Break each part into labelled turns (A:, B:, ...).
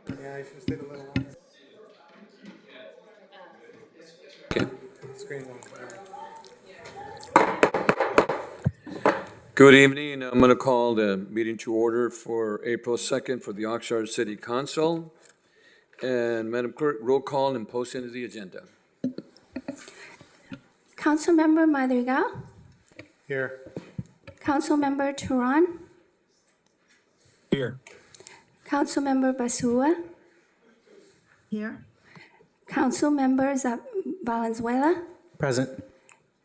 A: Yeah, I should stayed a little longer.
B: Okay.
A: Screen one.
B: Good evening. I'm going to call the meeting to order for April 2nd for the Oxnard City Council. And Madam Clerk, roll call and post into the agenda.
C: Councilmember Madrigal,
A: Here.
C: Councilmember Turan,
A: Here.
C: Councilmember Basua,
D: Here.
C: Councilmember Valenzuela,
A: Present.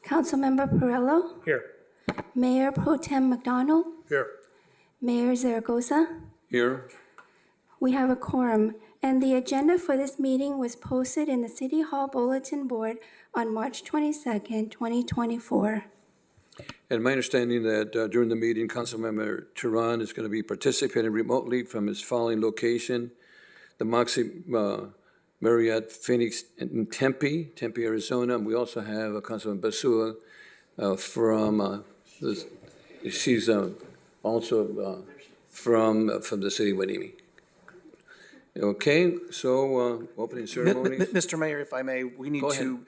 C: Councilmember Perillo,
A: Here.
C: Mayor Pro Tem McDonald,
A: Here.
C: Mayor Zaragoza.
B: Here.
C: We have a quorum, and the agenda for this meeting was posted in the City Hall Bulletin Board on March 22nd, 2024.
B: And my understanding that during the meeting, Councilmember Turan is going to be participating remotely from his following location: the Moxie Marriott Phoenix in Tempe, Arizona. And we also have Councilman Basua from she's also from the city of Guanimi. Okay, so opening ceremonies.
E: Mr. Mayor, if I may, we need
B: Go ahead.
E: to,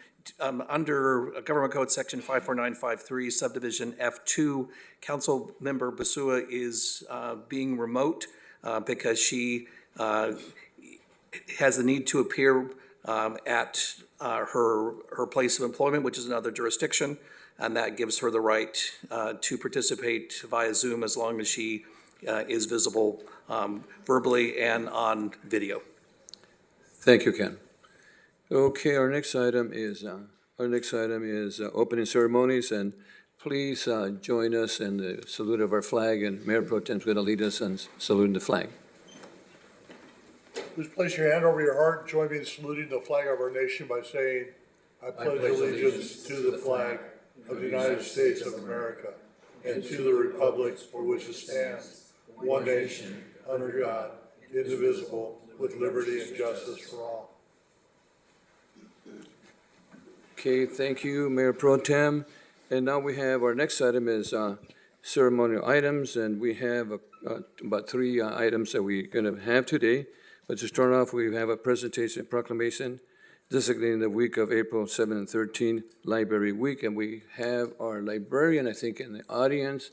E: under Government Code Section 54953, subdivision F2, Councilmember Basua is being remote because she has the need to appear at her place of employment, which is another jurisdiction, and that gives her the right to participate via Zoom as long as she is visible verbally and on video.
B: Thank you, Ken. Okay, our next item is opening ceremonies, and please join us in the salute of our flag, and Mayor Pro Tem is going to lead us in saluting the flag.
F: Please place your hand over your heart and join me in saluting the flag of our nation by saying, I pledge allegiance to the flag of the United States of America and to the republic for which it stands, one nation, under God, indivisible, with liberty and justice for all.
B: Okay, thank you, Mayor Pro Tem. And now we have, our next item is ceremonial items, and we have about three items that we're going to have today. But to start off, we have a presentation proclamation designating the week of April 7 and 13 Library Week, and we have our librarian, I think, in the audience,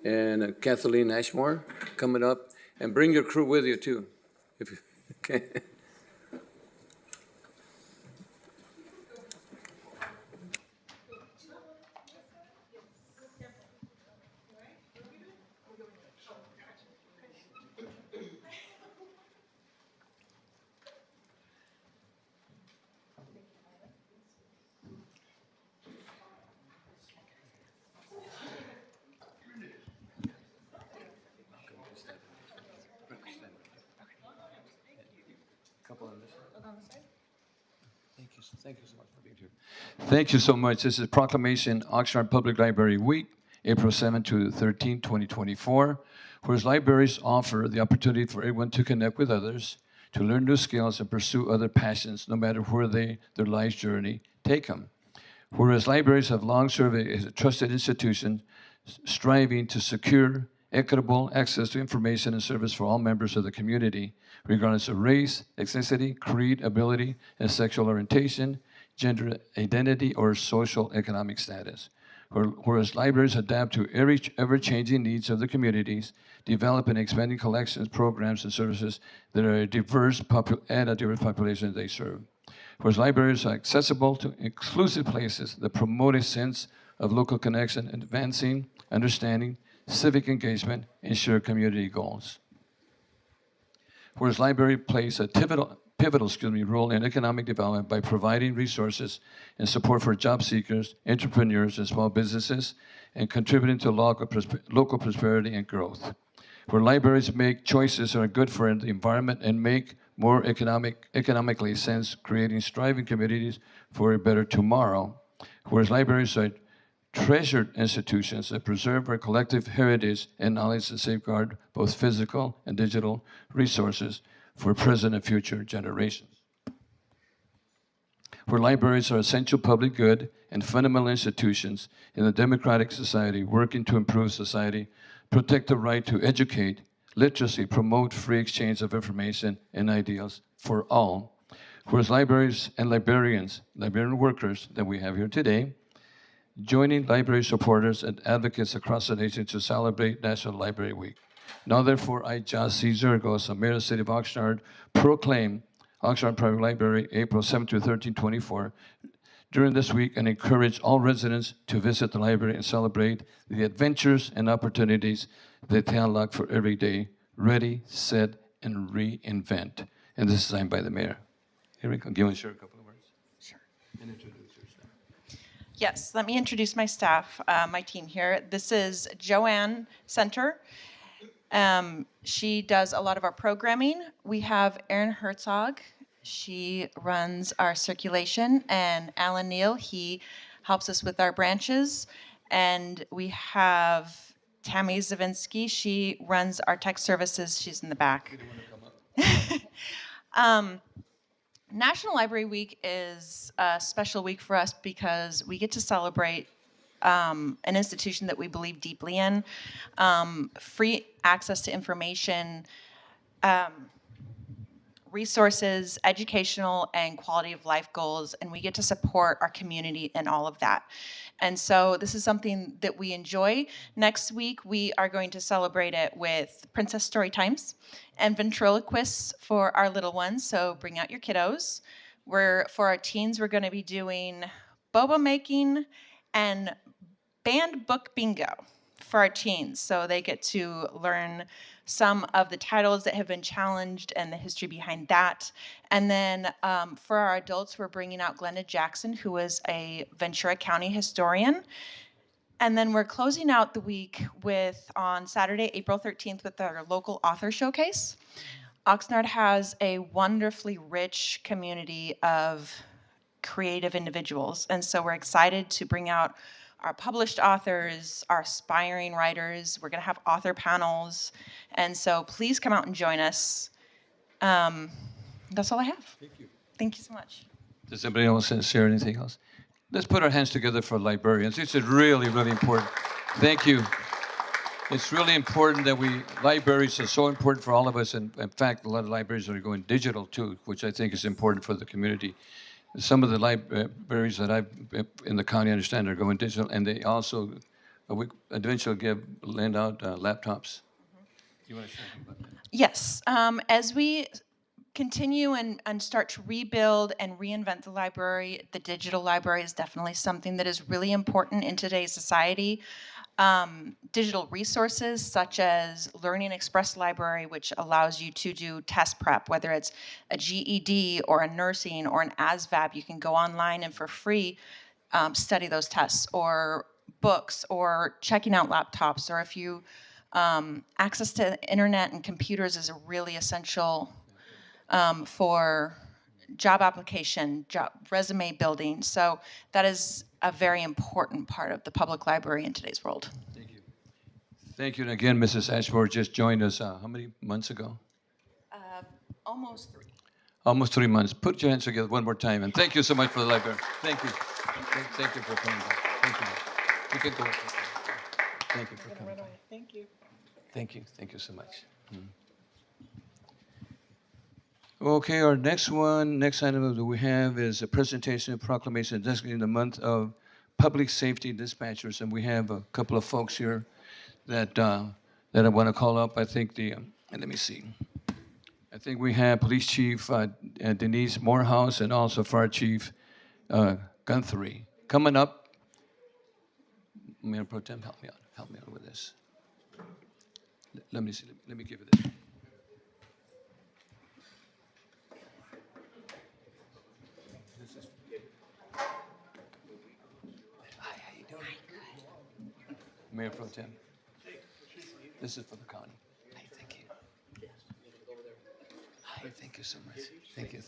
B: and Kathleen Ashmore coming up. And bring your crew with you, too. If you, okay. Thank you so much for being here. Thank you so much. This is Proclamation Oxnard Public Library Week, April 7 to 13, 2024, whereas libraries offer the opportunity for everyone to connect with others, to learn new skills and pursue other passions, no matter where their life's journey take them. Whereas libraries have long served as a trusted institution, striving to secure equitable access to information and service for all members of the community, regardless of race, ethnicity, creed, ability, and sexual orientation, gender identity, or social economic status. Whereas libraries adapt to ever-changing needs of the communities, develop and expanding collections, programs, and services that are a diverse population they serve. Whereas libraries are accessible to inclusive places that promote a sense of local connection, advancing understanding, civic engagement, and shared community goals. Whereas library plays a pivotal role in economic development by providing resources and support for job seekers, entrepreneurs, and small businesses, and contributing to local prosperity and growth. Where libraries make choices that are good for the environment and make more economically sense, creating thriving communities for a better tomorrow. Whereas libraries are treasured institutions that preserve our collective heritage and knowledge and safeguard both physical and digital resources for present and future generations. Where libraries are essential public good and fundamental institutions in a democratic society working to improve society, protect the right to educate, literacy, promote free exchange of information and ideas for all. Whereas libraries and librarian workers that we have here today, joining library supporters and advocates across the nation to celebrate National Library Week. Now therefore, I, John C. Zergos, Mayor of the City of Oxnard, proclaim Oxnard Public Library April 7 to 13, 24, during this week, and encourage all residents to visit the library and celebrate the adventures and opportunities that they unlock for every day. Ready, set, and reinvent. And this is signed by the mayor. Here we go. Do you want to share a couple of words?
G: Sure.
B: And introduce yourself.
G: Yes, let me introduce my staff, my team here. This is Joanne Center. She does a lot of our programming. We have Erin Herzog. She runs our circulation, and Alan Neal, he helps us with our branches. And we have Tammy Zavinsky. She runs our tech services. She's in the back. National Library Week is a special week for us because we get to celebrate an institution that we believe deeply in, free access to information, resources, educational and quality of life goals, and we get to support our community in all of that. And so this is something that we enjoy. Next week, we are going to celebrate it with Princess Story Times and ventriloquists for our little ones, so bring out your kiddos. For our teens, we're gonna be doing boba making and banned book bingo for our teens, so they get to learn some of the titles that have been challenged and the history behind that. And then for our adults, we're bringing out Glenda Jackson, who is a Ventura County historian. And then we're closing out the week on Saturday, April 13th, with our local author showcase. Oxnard has a wonderfully rich community of creative individuals, and so we're excited to bring out our published authors, our aspiring writers. We're going to have author panels, and so please come out and join us. That's all I have.
B: Thank you.
G: Thank you so much.
B: Does anybody else share anything else? Let's put our hands together for librarians. This is really, really important. Thank you. It's really important that libraries are so important for all of us. And in fact, a lot of libraries are going digital too, which I think is important for the community. Some of the libraries that I've in the county understand are going digital, and they also eventually lend out laptops. You want to share something about that?
G: Yes. As we continue and start to rebuild and reinvent the library, the digital library is definitely something that is really important in today's society. Digital resources such as Learning Express Library, which allows you to do test prep, whether it's a GED or a nursing or an ASVAB, you can go online and for free study those tests, or books, or checking out laptops, or if you access to the internet and computers is a really essential for job application, resume building. So that is a very important part of the public library in today's world.
B: Thank you. Thank you. And again, Mrs. Ashford just joined us how many months ago?
G: Almost 3.
B: Almost 3 months. Put your hands together one more time. And thank you so much for the library. Thank you. Thank you for coming back. Thank you. You can go. Thank you for coming back.
G: Thank you.
B: Thank you. Thank you so much. Okay, our next item that we have is a presentation of proclamation designating the month of public safety dispatchers, and we have a couple of folks here that I want to call up. I think let me see. I think we have Police Chief Denise Morehouse and also Fire Chief Guthrie coming up. Mayor Pro Tem, help me out with this. Let me see. Let me give you this. Mayor Pro Tem. This is for the county. Hi, thank you. Hi, thank you so much. Thank you.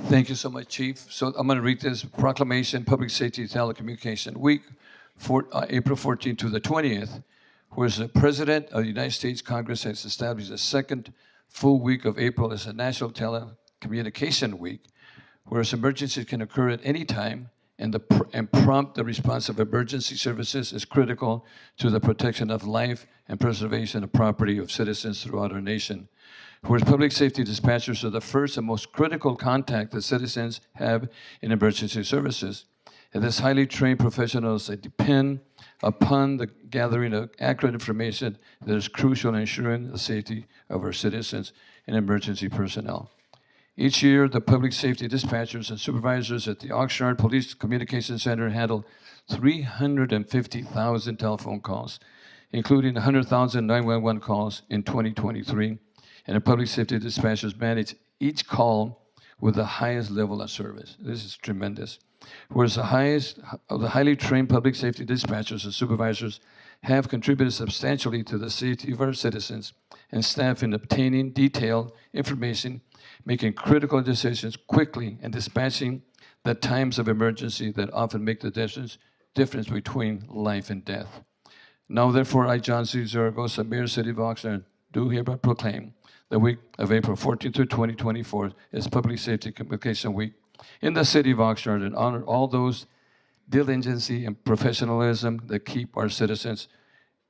B: Thank you so much, Chief. So I'm going to read this proclamation, Public Safety Telecommunication Week, April 14th to the 20th, whereas the President of the United States Congress has established the second full week of April as a National Telecommunication Week, whereas emergencies can occur at any time, and prompt the response of emergency services is critical to the protection of life and preservation of property of citizens throughout our nation. Whereas public safety dispatchers are the first and most critical contact that citizens have in emergency services. And as highly trained professionals, they depend upon the gathering of accurate information that is crucial in ensuring the safety of our citizens and emergency personnel. Each year, the public safety dispatchers and supervisors at the Oxnard Police Communication Center handle 350,000 telephone calls, including 100,000 911 calls in 2023. And the public safety dispatchers manage each call with the highest level of service. This is tremendous. Whereas the highest of the highly trained public safety dispatchers and supervisors have contributed substantially to the safety of our citizens and staff in obtaining detailed information, making critical decisions quickly, and dispatching the times of emergency that often make the difference between life and death. Now, therefore, I, John C. Zaragoza, Mayor, City of Oxnard, do hereby proclaim the week of April 14th through 2024 is Public Safety Communication Week in the City of Oxnard, and honor all those diligence and professionalism that keep our citizens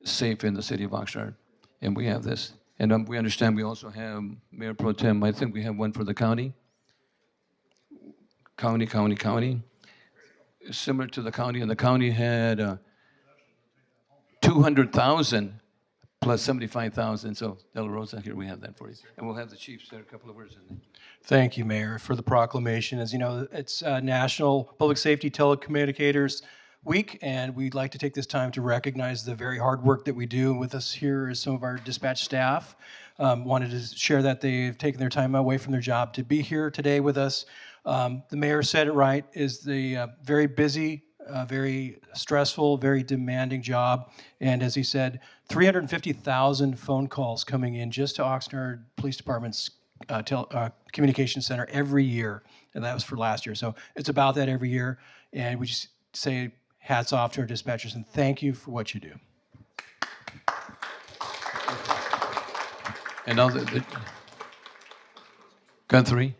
B: safe in the City of Oxnard. And we have this. And we understand we also have Mayor Pro Tem. I think we have one for the county. County. Similar to the county, and the county had 200,000 plus 75,000. So, De La Rosa, here we have that for you. And we'll have the chief say a couple of words in there.
H: Thank you, Mayor, for the proclamation. As you know, it's National Public Safety Telecommunicators Week, and we'd like to take this time to recognize the very hard work that we do. With us here is some of our dispatch staff. Wanted to share that they've taken their time away from their job to be here today with us. The mayor said it right, is the very busy, very stressful, very demanding job. And as he said, 350,000 phone calls coming in just to Oxnard Police Department's communication center every year. And that was for last year. So it's about that every year. And we just say hats off to our dispatchers and thank you for what you do.
B: And now gun 3. There we go.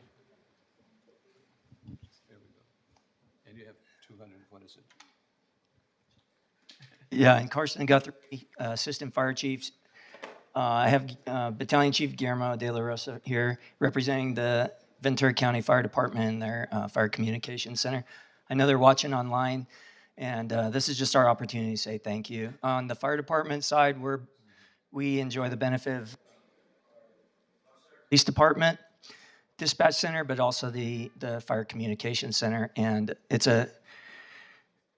B: And you have 200, what is it?
I: Yeah, and Carson Guthrie, Assistant Fire Chiefs. I have Battalion Chief Guillermo De La Rosa here representing the Ventura County Fire Department and their Fire Communication Center. I know they're watching online, and this is just our opportunity to say thank you. On the fire department side, we enjoy the benefit of police department, dispatch center, but also the Fire Communication Center, and it's an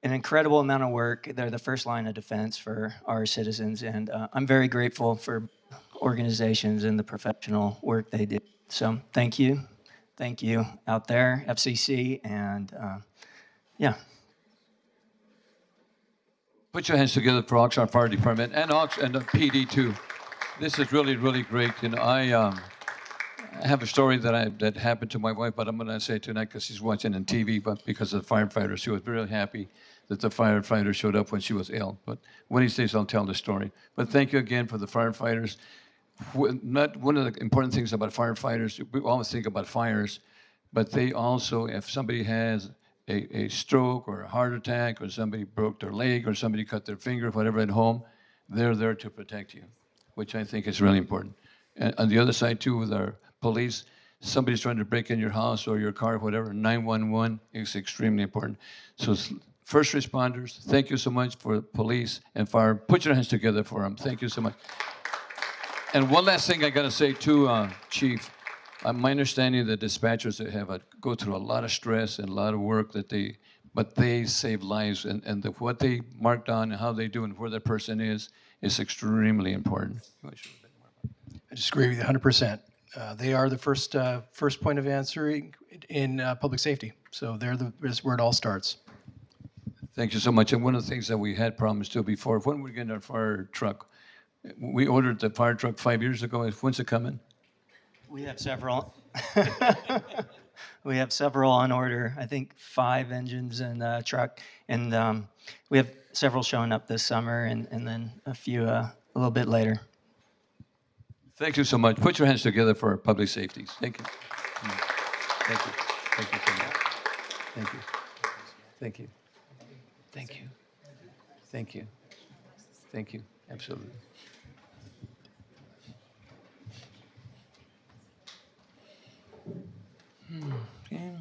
I: incredible amount of work. They're the first line of defense for our citizens, and I'm very grateful for organizations and the professional work they do. So thank you out there, FCC, and yeah.
B: Put your hands together for Oxnard Fire Department and the PD too. This is really, really great. You know, I have a story that happened to my wife, but I'm going to say it tonight because she's watching on TV. But because of the firefighters, she was very happy that the firefighter showed up when she was ill. But one of these days I'll tell the story. But thank you again for the firefighters. Not one of the important things about firefighters, we always think about fires, but they also, if somebody has a stroke or a heart attack or somebody broke their leg or somebody cut their finger, whatever at home, they're there to protect you, which I think is really important. And on the other side too, with our police, somebody's trying to break in your house or your car, whatever, 911 is extremely important. So first responders, thank you so much for police and fire. Put your hands together for them. Thank you so much. And one last thing I got to say too, Chief. My understanding that dispatchers go through a lot of stress and a lot of work but they save lives, and what they marked on and how they do and where that person is extremely important.
H: I just agree with you 100%. They are the first point of answering in public safety. So that's where it all starts.
B: Thank you so much. And one of the things that we had promised to before, when we're getting our fire truck, we ordered the fire truck 5 years ago. When's it coming?
I: We have several. We have several on order. I think 5 engines in the truck, and we have several showing up this summer, and then a few a little bit later.
B: Thank you so much. Put your hands together for public safety. Thank you. Thank you. Thank you so much. Thank you. Thank you. Thank you. Thank you. Thank you. Absolutely. Okay.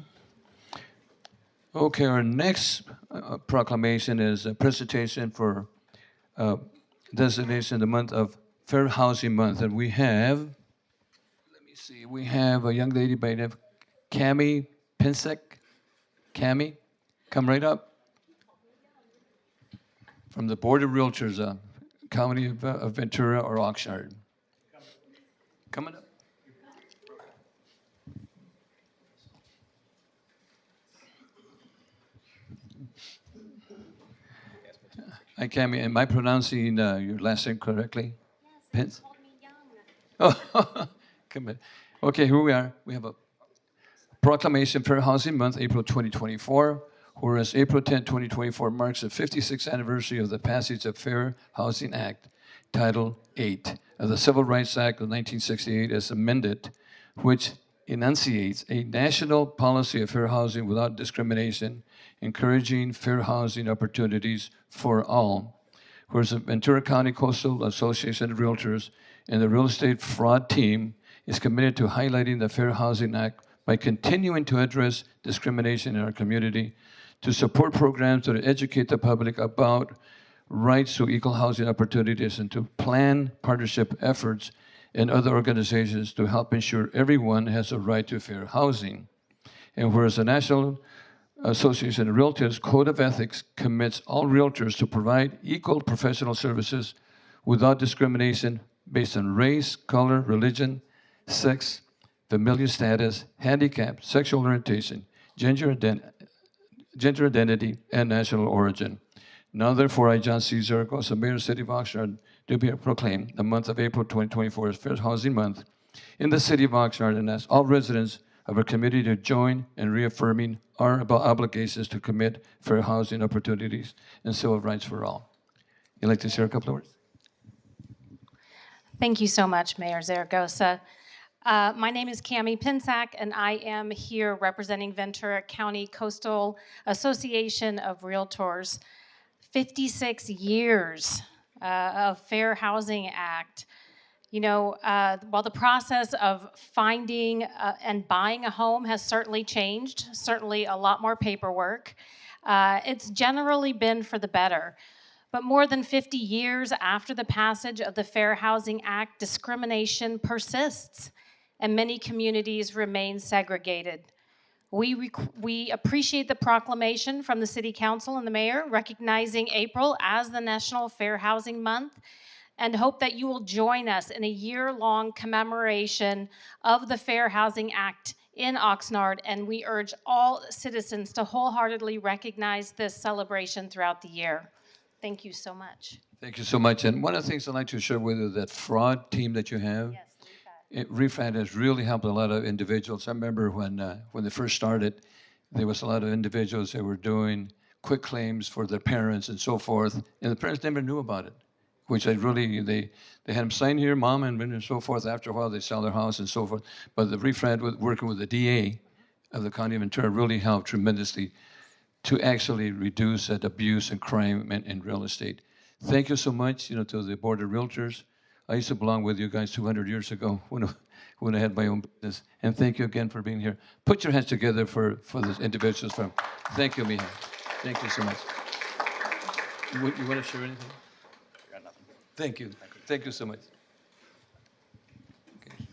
B: Okay, our next proclamation is a presentation for designation the month of Fair Housing Month. And we have, let me see, we have a young lady by the name of Cami Pinsek. Cami, come right up. From the Board of Realtors, County of Ventura or Oxnard. Coming up. Hi, Cami. Am I pronouncing your last name correctly? Yes. Oh, come in. Okay, here we are. We have a proclamation Fair Housing Month, April 2024. Whereas April 10, 2024 marks the 56th anniversary of the passage of Fair Housing Act, Title 8 of the Civil Rights Act of 1968 as amended, which enunciates a national policy of fair housing without discrimination, encouraging fair housing opportunities for all. Whereas the Ventura County Coastal Association of Realtors and the Real Estate Fraud Team is committed to highlighting the Fair Housing Act by continuing to address discrimination in our community, to support programs that educate the public about rights to equal housing opportunities, and to plan partnership efforts and other organizations to help ensure everyone has a right to fair housing. And whereas the National Association of Realtors Code of Ethics commits all realtors to provide equal professional services without discrimination based on race, color, religion, sex, familial status, handicap, sexual orientation, gender identity, and national origin. Now, therefore, I, John C. Zerkos, the Mayor of the City of Oxnard, do proclaim the month of April 2024 as Fair Housing Month in the City of Oxnard, and ask all residents of our community to join in reaffirming our obligations to commit fair housing opportunities and civil rights for all. You'd like to share a couple of words?
J: Thank you so much, Mayor Zaragoza. My name is Cami Pinsack, and I am here representing Ventura County Coastal Association of Realtors. 56 years of Fair Housing Act. You know, while the process of finding and buying a home has certainly changed, certainly a lot more paperwork, it's generally been for the better. But more than 50 years after the passage of the Fair Housing Act, discrimination persists, and many communities remain segregated. We appreciate the proclamation from the City Council and the Mayor recognizing April as the National Fair Housing Month, and hope that you will join us in a year-long commemoration of the Fair Housing Act in Oxnard, and we urge all citizens to wholeheartedly recognize this celebration throughout the year. Thank you so much.
B: Thank you so much. And one of the things I'd like to share with you, that fraud team that you have,
J: Yes,
B: REFAD has really helped a lot of individuals. I remember when they first started, there was a lot of individuals that were doing quick claims for their parents and so forth, and the parents never knew about it, which they had them sign here, mom, and so forth. After a while, they sell their house and so forth. But the REFAD, working with the DA of the County of Ventura, really helped tremendously to actually reduce that abuse and crime in real estate. Thank you so much, to the Board of Realtors. I used to belong with you guys 200 years ago when I had my own business. And thank you again for being here. Put your hands together for the individuals from. Thank you, Mija. Thank you so much. You want to share anything? I got nothing. Thank you. Thank you so much. Okay.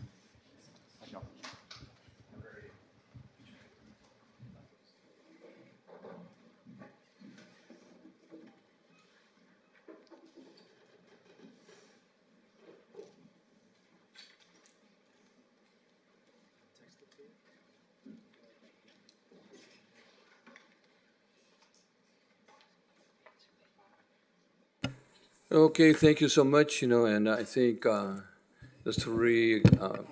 B: Okay, thank you so much, and I think the three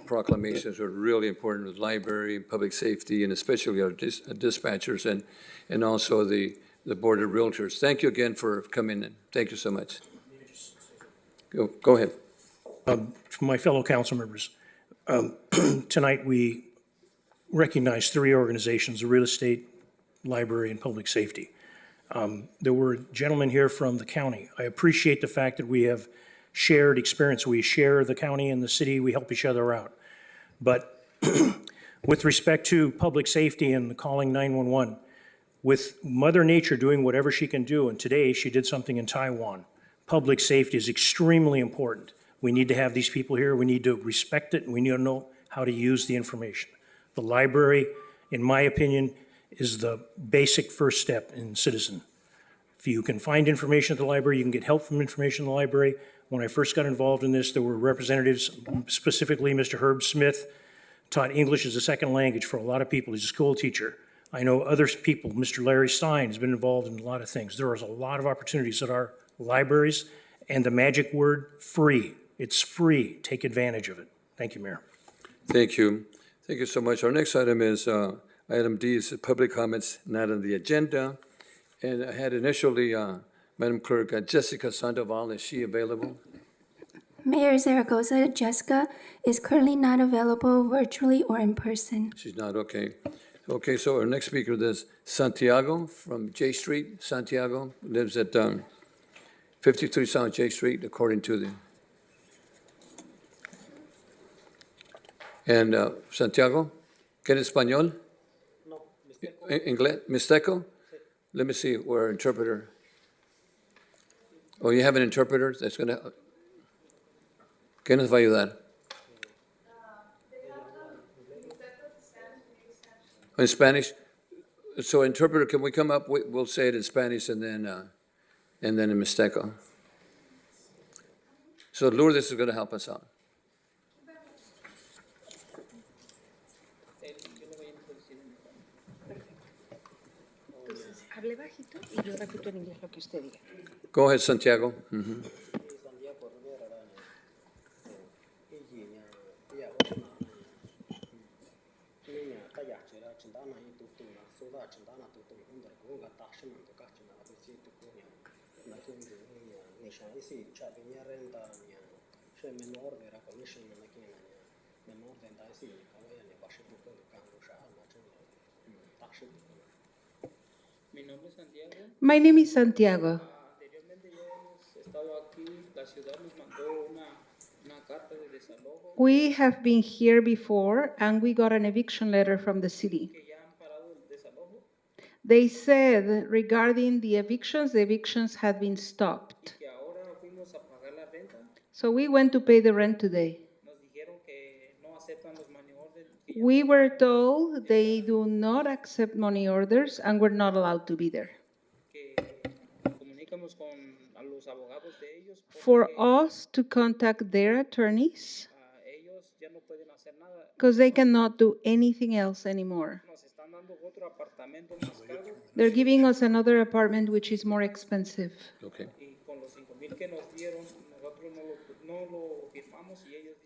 B: proclamations are really important with library, public safety, and especially our dispatchers and also the Board of Realtors. Thank you again for coming in. Thank you so much. Go ahead.
K: For my fellow council members, tonight we recognize three organizations: the real estate, library, and public safety. There were gentlemen here from the county. I appreciate the fact that we have shared experience. We share the county and the city, we help each other out. But with respect to public safety and calling 911, with Mother Nature doing whatever she can do, and today she did something in Taiwan, public safety is extremely important. We need to have these people here, we need to respect it, and we need to know how to use the information. The library, in my opinion, is the basic first step in citizen. If you can find information at the library, you can get help from information in the library. When I first got involved in this, there were representatives, specifically Mr. Herb Smith, taught English as a second language for a lot of people. He's a school teacher. I know other people, Mr. Larry Stein has been involved in a lot of things. There is a lot of opportunities at our libraries, and the magic word, free. It's free. Take advantage of it. Thank you, Mayor.
B: Thank you. Thank you so much. Our next item is item D, is public comments not on the agenda. And I had initially, Madam Clerk, Jessica Sandoval, is she available?
C: Mayor Zaragoza, Jessica is currently not available virtually or in person.
B: She's not, okay. Okay, so our next speaker is Santiago from J Street. Santiago lives at 53 South J Street, according to the... And Santiago, ¿quiere español?
A: No,
B: Inglés? Mixteco? Let me see, where interpreter. Oh, you have an interpreter that's going to... ¿Qué nos va a ayudar? In Spanish? So interpreter, can we come up? We'll say it in Spanish and then in Mixteco. So Lourdes is going to help us out.
L: Hable bajito y yo repito en inglés lo que usted diga.
B: Go ahead, Santiago.
L: My name is Santiago. We have been here before and we got an eviction letter from the city. They said regarding the evictions had been stopped. So we went to pay the rent today. We were told they do not accept money orders and we're not allowed to be there. For us to contact their attorneys, because they cannot do anything else anymore. They're giving us another apartment which is more expensive.
B: Okay.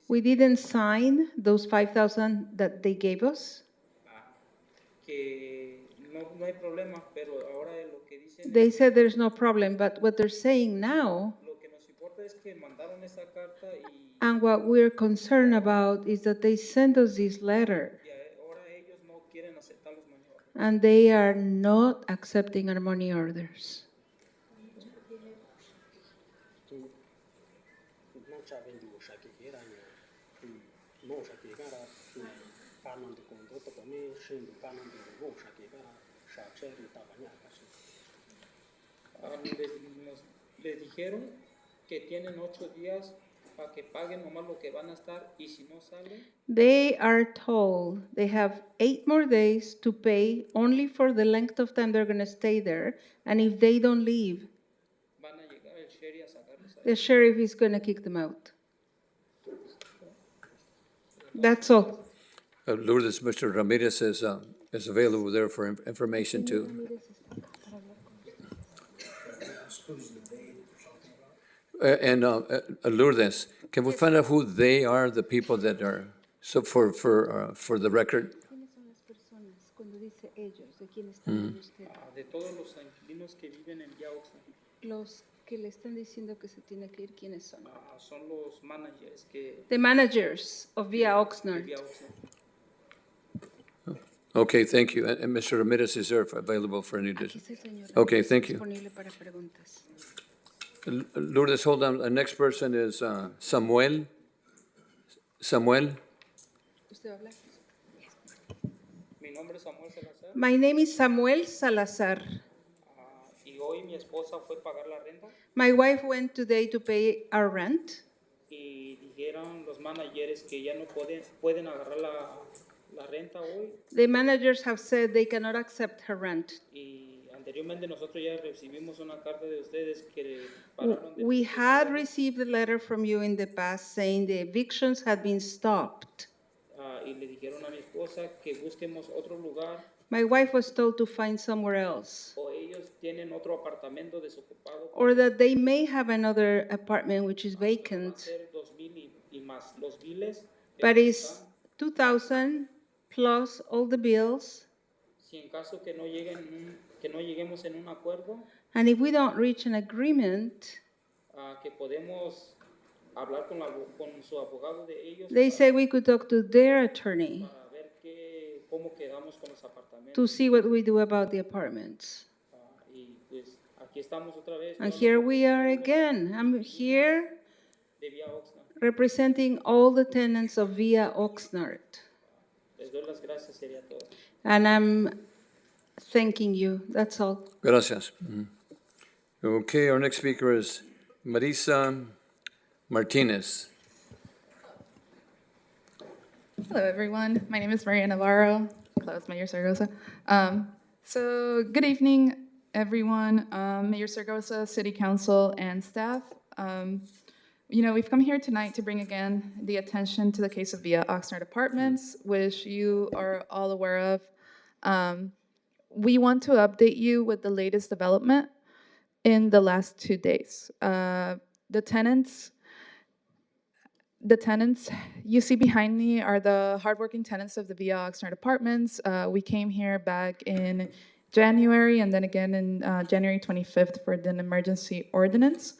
L: We didn't sign those 5,000 that they gave us. They said there's no problem, but what they're saying now, and what we're concerned about is that they sent us this letter, and they are not accepting our money orders.
M: Les dijeron que tienen 8 días para que paguen nomás lo que van a estar y si no salen.
L: They are told they have 8 more days to pay only for the length of time they're going to stay there, and if they don't leave,
M: Van a llegar el sheriff a sacarlos.
L: the sheriff is going to kick them out. That's all.
B: Lourdes, Mr. Ramirez is available there for information too. And Lourdes, can we find out who they are, the people that are, so for the record?
M: De todos los inquilinos que viven en Vía Oxnard.
L: Los que le están diciendo que se tiene que ir, ¿quiénes son?
M: Son los managers que
L: The managers of Via Oxnard.
M: Vía Oxnard.
B: Okay, thank you. And Mr. Ramirez is there available for any additional? Okay, thank you. Lourdes, hold on. The next person is Samuel. Samuel?
M: Mi nombre es Samuel Salazar
L: My name is Samuel Salazar.
M: y hoy mi esposa fue a pagar la renta
L: My wife went today to pay our rent.
M: y dijeron los managers que ya no pueden agarrar la renta hoy
L: The managers have said they cannot accept her rent.
M: y anteriormente nosotros ya recibimos una carta de ustedes que pararon de
L: We had received a letter from you in the past saying the evictions had been stopped.
M: y le dijeron a mi esposa que busquemos otro lugar
L: My wife was told to find somewhere else,
M: o ellos tienen otro apartamento desocupado
L: or that they may have another apartment which is
M: va a
L: vacant,
M: ser 2,000 y más los biles
L: but it's 2,000 plus all the bills.
M: si en caso que no lleguemos en un acuerdo
L: And if we don't reach an agreement,
M: que podemos hablar con su abogado de ellos
L: they say we could talk to their attorney
M: para ver cómo quedamos con los apartamentos.
L: to see what we do about the apartments.
M: Y pues aquí estamos otra vez.
L: And here we are again. I'm here
M: De Vía Oxnard.
L: representing all the tenants of Via Oxnard.
M: Les doy las gracias, sería todo.
L: And I'm thanking you. That's all.
B: Gracias. Okay, our next speaker is Marisa Martinez.
N: Hello, everyone. My name is Maria Navarro. Close, Mayor Zaragoza. So, good evening, everyone. Mayor Zaragoza, City Council, and staff. We've come here tonight to bring again the attention to the case of Via Oxnard Apartments, which you are all aware of. We want to update you with the latest development in the last 2 days. The tenants you see behind me are the hardworking tenants of the Via Oxnard Apartments. We came here back in January and then again in January 25th for an emergency ordinance.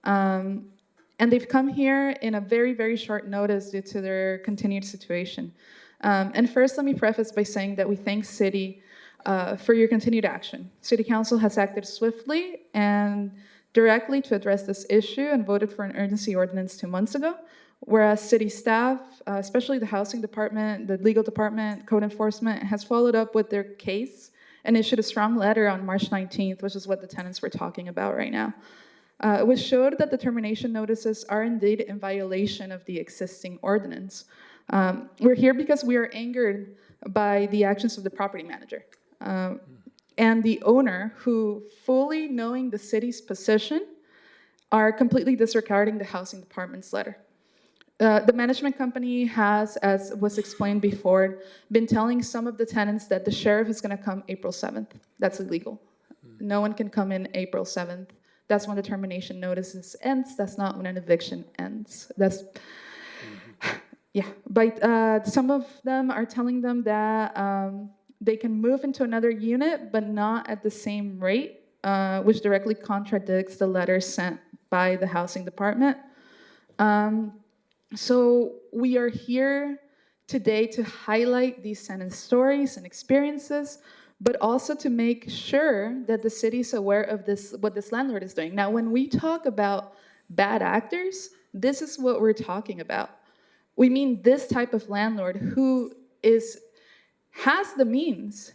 N: And they've come here in a very, very short notice due to their continued situation. And first, let me preface by saying that we thank City for your continued action. City Council has acted swiftly and directly to address this issue and voted for an urgency ordinance 2 months ago, whereas city staff, especially the housing department, the legal department, code enforcement, has followed up with their case and issued a strong letter on March 19th, which is what the tenants were talking about right now, which showed that the termination notices are indeed in violation of the existing ordinance. We're here because we are angered by the actions of the property manager and the owner who, fully knowing the city's position, are completely disregarding the housing department's letter. The management company has, as was explained before, been telling some of the tenants that the sheriff is going to come April 7th. That's illegal. No one can come in April 7th. That's when the termination notices ends. That's not when an eviction ends. That's, yeah. But some of them are telling them that they can move into another unit, but not at the same rate, which directly contradicts the letter sent by the housing department. So we are here today to highlight these tenant stories and experiences, but also to make sure that the city is aware of this, what this landlord is doing. Now, when we talk about bad actors, this is what we're talking about. We mean this type of landlord who has the means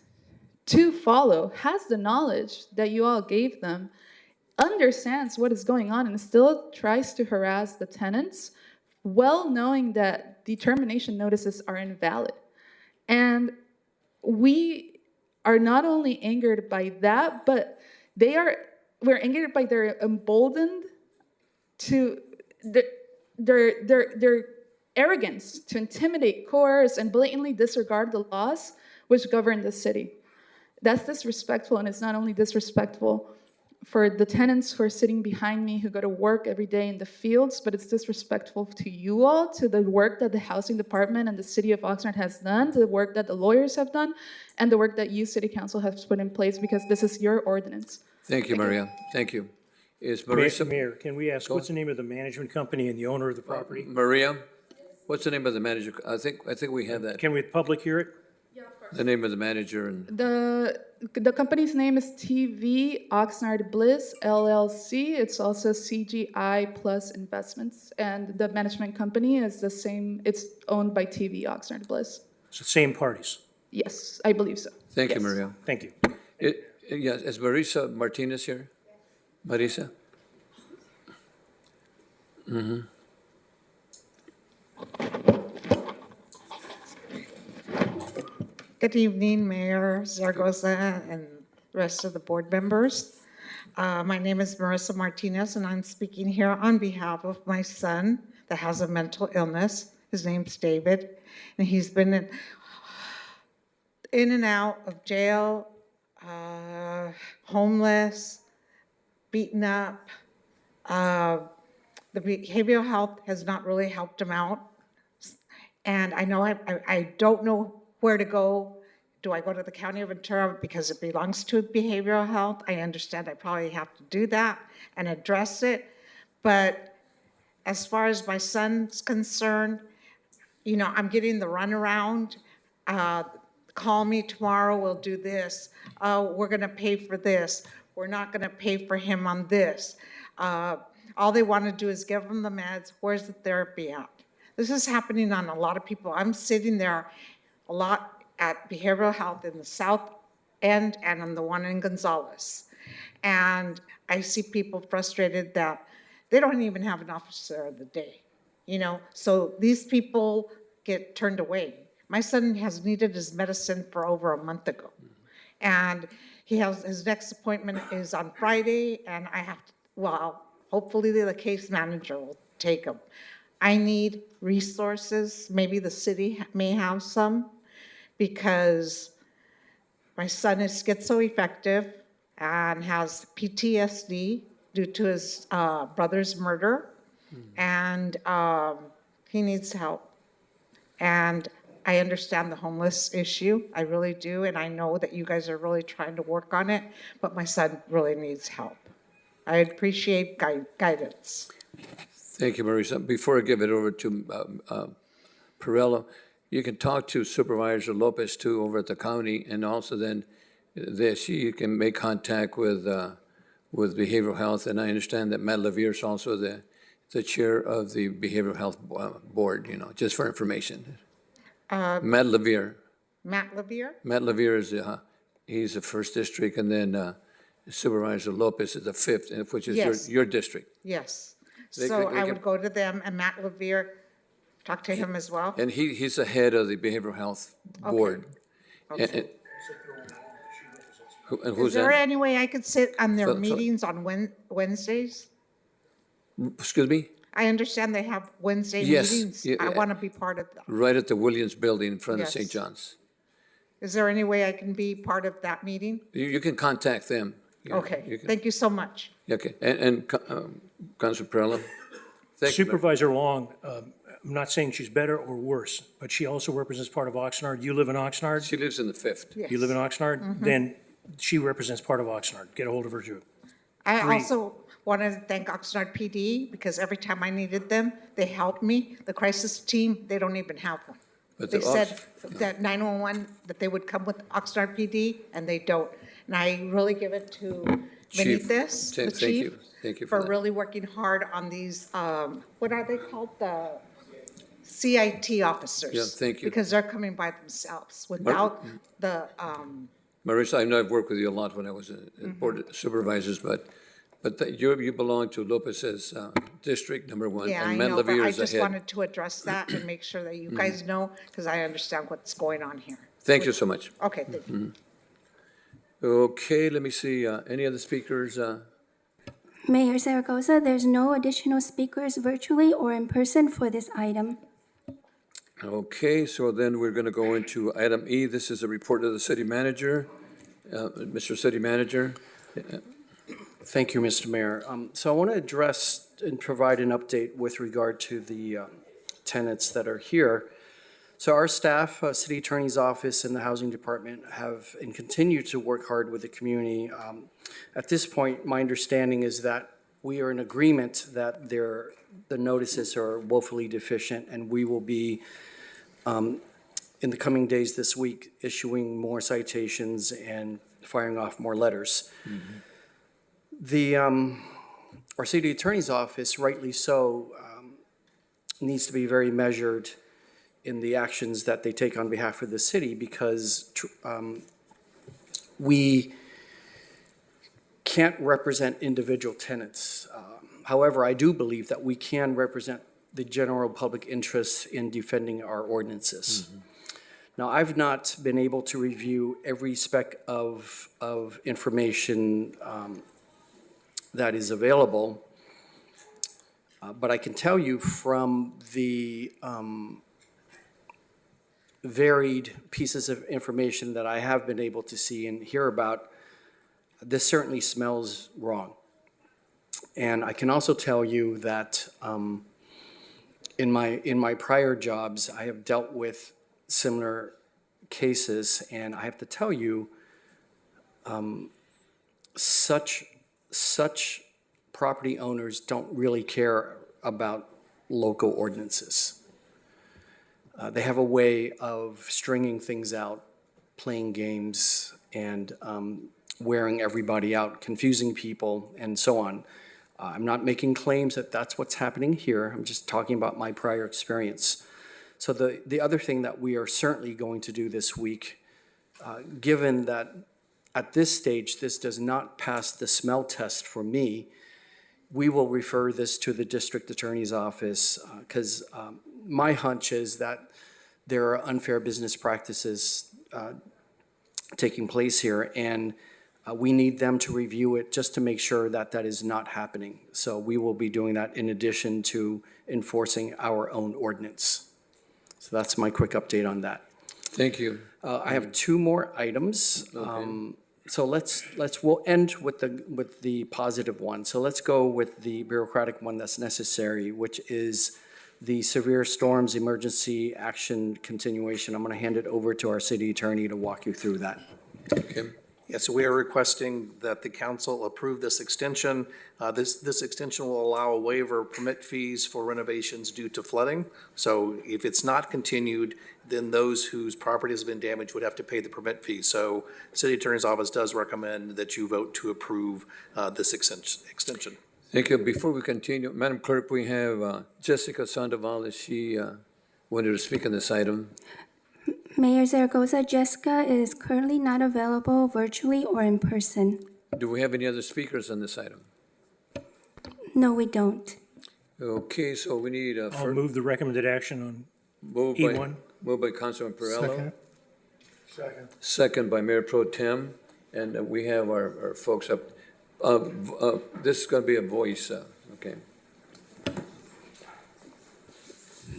N: to follow, has the knowledge that you all gave them, understands what is going on, and still tries to harass the tenants, well knowing that the termination notices are invalid. And we are not only angered by that, but we're angered by their emboldened to their arrogance to intimidate, coerce, and blatantly disregard the laws which govern the city. That's disrespectful, and it's not only disrespectful for the tenants who are sitting behind me who go to work every day in the fields, but it's disrespectful to you all, to the work that the housing department and the city of Oxnard has done, to the work that the lawyers have done, and the work that you, City Council, has put in place, because this is your ordinance.
B: Thank you, Maria. Thank you. Is Marisa?
K: Mayor, can we ask, what's the name of the management company and the owner of the property?
B: Maria, what's the name of the manager? I think we have that.
K: Can we public hear it?
B: The name of the manager and,
N: The company's name is TV Oxnard Bliss LLC. It's also CGI Plus Investments, and the management company is the same. It's owned by TV Oxnard Bliss.
K: It's the same parties.
N: Yes, I believe so.
B: thank you,
N: Yes.
B: Maria.
K: Thank you.
B: Yes, is Marisa Martinez here? Marisa?
O: Good evening, Mayor Zaragoza and the rest of the board members. My name is Marissa Martinez, and I'm speaking here on behalf of my son that has a mental illness. His name's David, and he's been in and out of jail, homeless, beaten up. The behavioral health has not really helped him out. And I know I don't know where to go. Do I go to the County of Ventura because it belongs to behavioral health? I understand I probably have to do that and address it. But as far as my son's concerned, you know, I'm getting the runaround. Call me tomorrow, we'll do this. We're gonna pay for this. We're not gonna pay for him on this. All they wanna do is give him the meds. Where's the therapy at? This is happening on a lot of people. I'm sitting there a lot at behavioral health in the south end and on the one in Gonzales. And I see people frustrated that they don't even have an officer of the day, you know? So these people get turned away. My son has needed his medicine for over a month ago. And his next appointment is on Friday, and I have to, well, hopefully the case manager will take him. I need resources. Maybe the city may have some, because my son is schizoaffective and has PTSD due to his brother's murder, and he needs help. And I understand the homeless issue, I really do, and I know that you guys are really trying to work on it, but my son really needs help. I appreciate guidance.
B: Thank you, Marisa. Before I give it over to Perella, you can talk to Supervisor Lopez too over at the county, and also then you can make contact with behavioral health. And I understand that Matt Levere is also the chair of the behavioral health board, you know, just for information. Matt Levere.
O: Matt Levere?
B: Matt Levere is he's the first district, and then Supervisor Lopez is the fifth, which is
O: Yes.
B: your district.
O: Yes.
B: They
O: So
B: can- they
O: I
B: can-
O: would go to them, and Matt Levere, talk to him as well?
B: And he's the head of the behavioral health board.
O: Okay.
B: And
O: Is
B: who's
O: there
B: that?
O: any way I could sit on their
B: So-
O: meetings on Wednesdays?
B: Excuse me?
O: I understand they have Wednesday
B: Yes,
O: meetings.
B: yeah,
O: I want to be part of that.
B: Right at the Williams Building in front of
O: Yes.
B: St. John's.
O: Is there any way I can be part of that meeting?
B: You can contact them. Yeah,
O: Okay,
B: you can-
O: thank you so much.
B: Okay, and Councilor Perella? Thank you.
K: Supervisor Long, I'm not saying she's better or worse, but she also represents part of Oxnard. You live in Oxnard?
B: She lives in the fifth.
O: Yes.
K: You live in Oxnard? Then she represents part of Oxnard. Get a hold of her too.
O: I
K: Three.
O: also want to thank Oxnard PD because every time I needed them, they helped me. The crisis team, they don't even have one.
B: But
O: They
B: the
O: said that 911, that they would come with Oxnard PD, and they don't. And I really give it to
B: Chief.
O: Benitez, the
B: Thank
O: chief,
B: you. Thank you for
O: for
B: that.
O: really working hard on these, what are they called? The CIT officers.
B: Yeah, thank you.
O: Because they're coming by themselves without the,
B: Marissa, I know I've worked with you a lot when I was in Board of Supervisors, but you belong to Lopez's district, number one.
O: yeah, I
B: And Matt
O: know, but
B: Levere
O: I
B: is the
O: just
B: head.
O: wanted to address that and make sure that you guys know, because I understand what's going on here.
B: Thank you so much.
O: Okay, thank you.
B: Okay, let me see, any other speakers?
C: Mayor Zaragoza, there's no additional speakers virtually or in person for this item.
B: Okay, so then we're going to go into item E. This is a report of the city manager. Mr. City Manager.
P: Thank you, Mr. Mayor. So I want to address and provide an update with regard to the tenants that are here. So our staff, City Attorney's Office and the Housing Department have and continue to work hard with the community. At this point, my understanding is that we are in agreement that the notices are woefully deficient, and we will be in the coming days this week, issuing more citations and firing off more letters. Our city attorney's office, rightly so, needs to be very measured in the actions that they take on behalf of the city, because we can't represent individual tenants. However, I do believe that we can represent the general public interest in defending our ordinances. Now, I've not been able to review every speck of information that is available, but I can tell you from the varied pieces of information that I have been able to see and hear about, this certainly smells wrong. And I can also tell you that in my prior jobs, I have dealt with similar cases, and I have to tell you, such property owners don't really care about local ordinances. They have a way of stringing things out, playing games, and wearing everybody out, confusing people, and so on. I'm not making claims that that's what's happening here. I'm just talking about my prior experience. So the other thing that we are certainly going to do this week, given that at this stage this does not pass the smell test for me, we will refer this to the district attorney's office, because my hunch is that there are unfair business practices taking place here, and we need them to review it just to make sure that that is not happening. So we will be doing that in addition to enforcing our own ordinance. So that's my quick update on that.
B: Thank you.
P: I have two more items.
B: Okay.
P: So we'll end with the positive one. So let's go with the bureaucratic one that's necessary, which is the severe storms emergency action continuation. I'm going to hand it over to our city attorney to walk you through that.
B: Okay.
E: Yes, we are requesting that the council approve this extension. This extension will allow a waiver of permit fees for renovations due to flooding. So if it's not continued, then those whose property has been damaged would have to pay the permit fee. So City Attorney's Office does recommend that you vote to approve this extension.
B: Thank you. Before we continue, Madam Clerk, we have Jessica Sandoval. She wanted to speak on this item.
C: Mayor Zaragoza, Jessica is currently not available virtually or in person.
B: Do we have any other speakers on this item?
C: No, we don't.
B: Okay, so we need a
K: I'll move the recommended action on
B: moved
K: E1.
B: Moved by Councilman Perello.
F: Second.
B: Second by Mayor Pro Tem, and we have our folks up. This is going to be a voice, okay.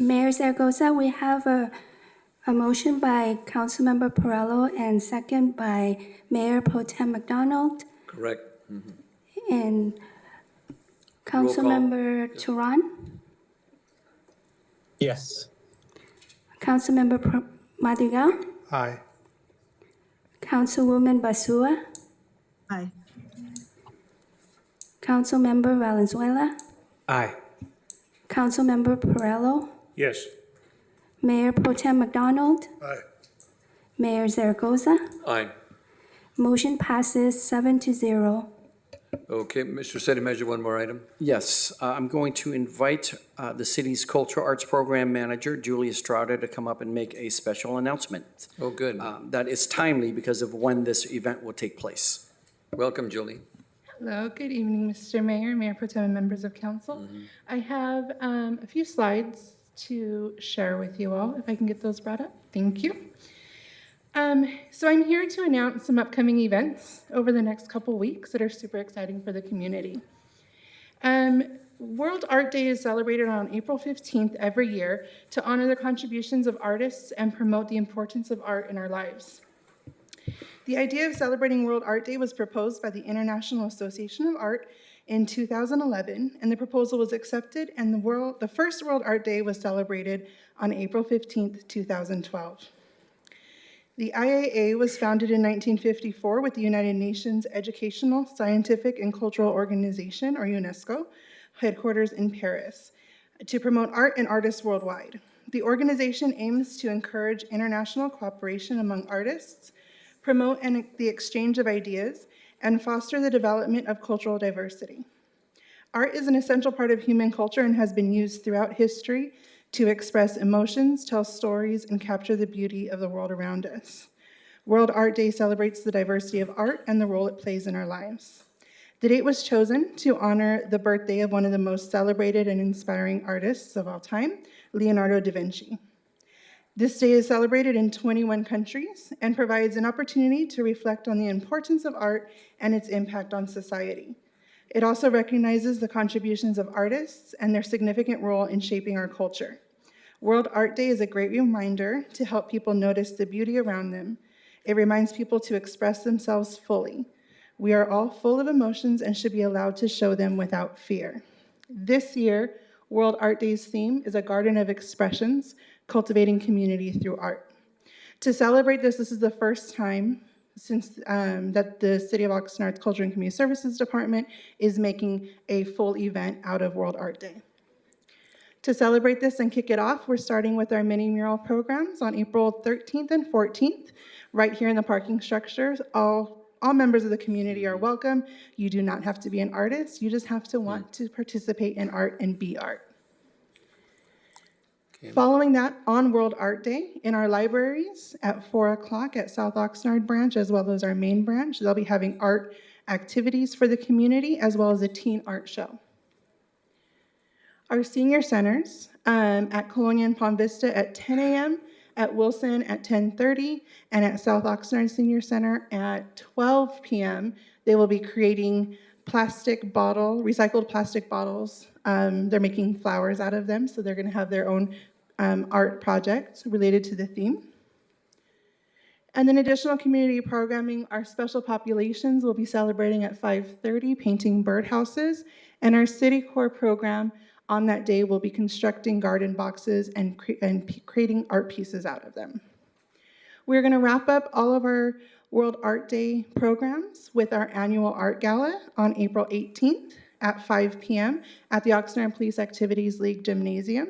C: Mayor Zaragoza, we have a motion by Councilmember Perello and second by Mayor Pro Tem McDonald
B: Correct.
C: and Councilmember Turan,
A: Yes.
C: Councilmember Madrigal,
A: Aye.
C: Councilwoman Basua,
D: Aye.
C: Councilmember Valenzuela,
A: Aye.
C: Councilmember Perello,
K: Yes.
C: Mayor Pro Tem McDonald,
F: Aye.
C: Mayor Zaragoza.
B: Aye.
C: Motion passes 7-0.
B: Okay, Mr. City Manager, one more item.
P: Yes, I'm going to invite the city's cultural arts program manager, Julie Estrada, to come up and make a special announcement.
B: Oh, good.
P: That is timely because of when this event will take place.
B: Welcome, Julie.
N: Hello, good evening, Mr. Mayor, Mayor Pro Tem, and members of council. I have a few slides to share with you all, if I can get those brought up. Thank you. So I'm here to announce some upcoming events over the next couple weeks that are super exciting for the community. World Art Day is celebrated on April 15th every year to honor the contributions of artists and promote the importance of art in our lives. The idea of celebrating World Art Day was proposed by the International Association of Art in 2011, and the proposal was accepted, and the first World Art Day was celebrated on April 15th, 2012. The IAA was founded in 1954 with the United Nations Educational, Scientific, and Cultural Organization, or UNESCO, headquarters in Paris, to promote art and artists worldwide.
Q: The organization aims to encourage international cooperation among artists, promote the exchange of ideas, and foster the development of cultural diversity. Art is an essential part of human culture and has been used throughout history to express emotions, tell stories, and capture the beauty of the world around us. World Art Day celebrates the diversity of art and the role it plays in our lives. The date was chosen to honor the birthday of one of the most celebrated and inspiring artists of all time, Leonardo da Vinci. This day is celebrated in 21 countries and provides an opportunity to reflect on the importance of art and its impact on society. It also recognizes the contributions of artists and their significant role in shaping our culture. World Art Day is a great reminder to help people notice the beauty around them. It reminds people to express themselves fully. We are all full of emotions and should be allowed to show them without fear. This year, World Art Day's theme is a garden of expressions, cultivating community through art. To celebrate this is the first time since that the City of Oxnard's Culture and Community Services Department is making a full event out of World Art Day. To celebrate this and kick it off, we're starting with our mini mural programs on April 13th and 14th, right here in the parking structures. All members of the community are welcome. You do not have to be an artist. You just have to want to participate in art and be art. Okay. Following that, on World Art Day, in our libraries at 4 o'clock at South Oxnard branch, as well as our main branch, they'll be having art activities for the community, as well as a teen art show. Our senior centers at Colonia and Palm Vista at 10 a.m., at Wilson at 10:30, and at South Oxnard Senior Center at 12 p.m. They will be creating recycled plastic bottles. They're making flowers out of them, so they're going to have their own art project related to the theme. And then additional community programming, our special populations will be celebrating at 5:30, painting birdhouses, and our City Core program on that day will be constructing garden boxes and creating art pieces out of them. We're going to wrap up all of our World Art Day programs with our annual art gala on April 18th at 5 p.m. at the Oxnard Police Activities League Gymnasium.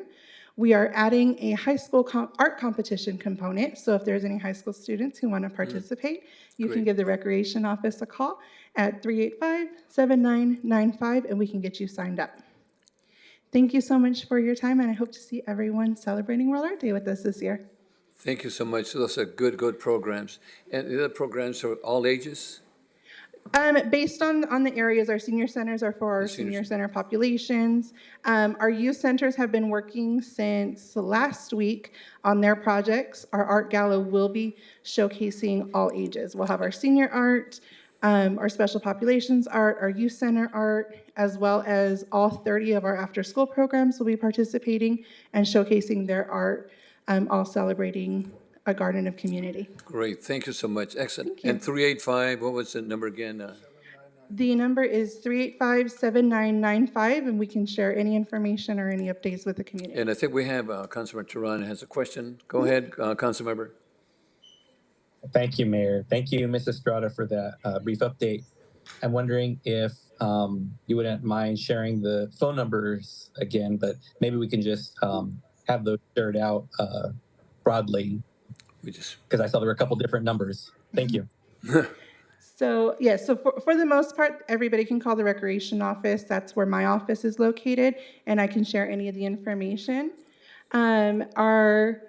Q: We are adding a high school art competition component, so if there's any high school students who want to participate, you can give the Recreation Office a call at 385-7995 and we can get you signed up. Thank you so much for your time, and I hope to see everyone celebrating World Art Day with us this year.
B: Thank you so much. Those are good programs. And the other programs are all ages?
Q: Based on the areas, our senior centers are for our senior center populations. Our youth centers have been working since last week on their projects. Our art gala will be showcasing all ages. We'll have our senior art, our special populations art, our youth center art, as well as all 30 of our after-school programs will be participating and showcasing their art, all celebrating a garden of community.
B: Great, thank you so much. Excellent. And 385, what was the number again?
Q: The number is 385-7995, and we can share any information or any updates with the community.
B: And I think we have Councilmember Teran has a question. Go ahead, Councilmember.
R: Thank you, Mayor. Thank you, Ms. Estrada, for that brief update. I'm wondering if you wouldn't mind sharing the phone numbers again, but maybe we can just have those shared out broadly. Because I saw there were a couple different numbers. Thank you.
Q: So, yes, so for the most part, everybody can call the Recreation Office. That's where my office is located, and I can share any of the information. Our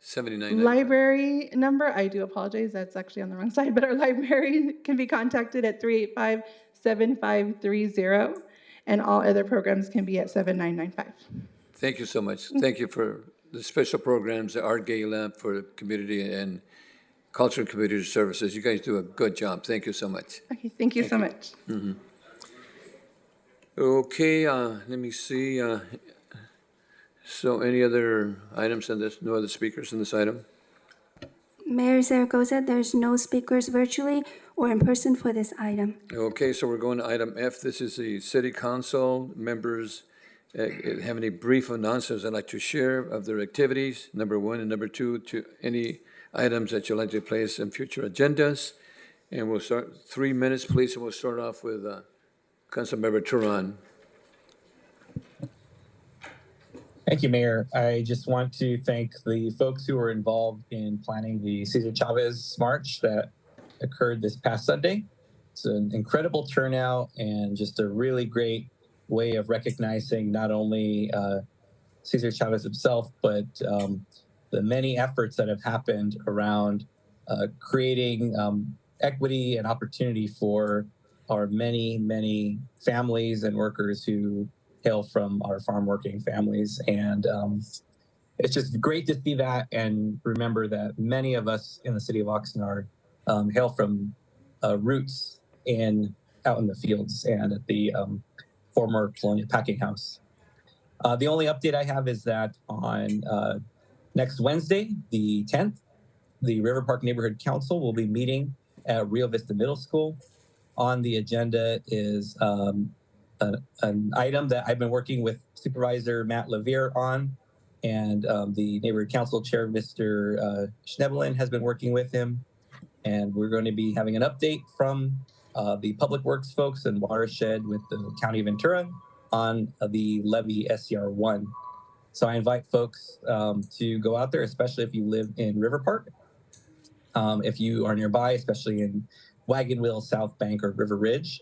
B: 79.
Q: library number, I do apologize, that's actually on the wrong side, but our library can be contacted at 385-7530, and all other programs can be at 7995.
B: Thank you so much. Thank you for the special programs, the Art Gala for the community and Culture and Community Services. You guys do a good job. Thank you so much.
Q: Okay, thank you so much.
B: Mm-hmm. Okay, let me see. So any other items on this? No other speakers on this item?
C: Mayor Zaragoza, there's no speakers virtually or in person for this item.
B: Okay, so we're going to item F. This is the City Council members have any brief announcements I'd like to share of their activities, number one, and number two, to any items that you'd like to place in future agendas. And we'll start 3 minutes, please, and we'll start off with Councilmember Teran.
R: Thank you, Mayor. I just want to thank the folks who were involved in planning the Cesar Chavez March that occurred this past Sunday. It's an incredible turnout and just a really great way of recognizing not only Cesar Chavez himself, but the many efforts that have happened around creating equity and opportunity for our many, many families and workers who hail from our farm working families. And it's just great to see that and remember that many of us in the city of Oxnard hail from roots out in the fields and at the former Colonial Packing House. The only update I have is that on next Wednesday, the 10th, the River Park Neighborhood Council will be meeting at Rio Vista Middle School. On the agenda is an item that I've been working with Supervisor Matt Levere on, and the Neighborhood Council Chair, Mr. Schnebelin, has been working with him. And we're going to be having an update from the Public Works folks and Watershed with the County of Ventura on the levy SCR1. So I invite folks to go out there, especially if you live in River Park. If you are nearby, especially in Wagon Wheel, South Bank, or River Ridge,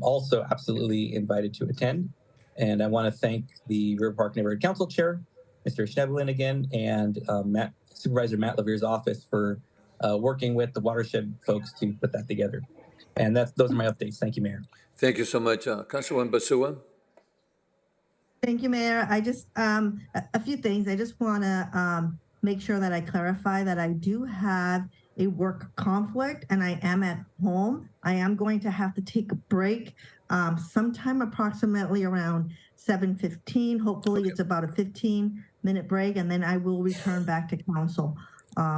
R: also absolutely invited to attend. And I want to thank the River Park Neighborhood Council Chair, Mr. Schnebelin again, and Supervisor Matt Levere's office for working with the Watershed folks to put that together. And those are my updates. Thank you, Mayor.
B: Thank you so much. Councilwoman Basua?
D: Thank you, Mayor. I just, a few things. I just want to make sure that I clarify that I do have a work conflict and I am at home. I am going to have to take a break sometime approximately around 7:15. Hopefully it's about a 15-minute break, and then I will return back to council.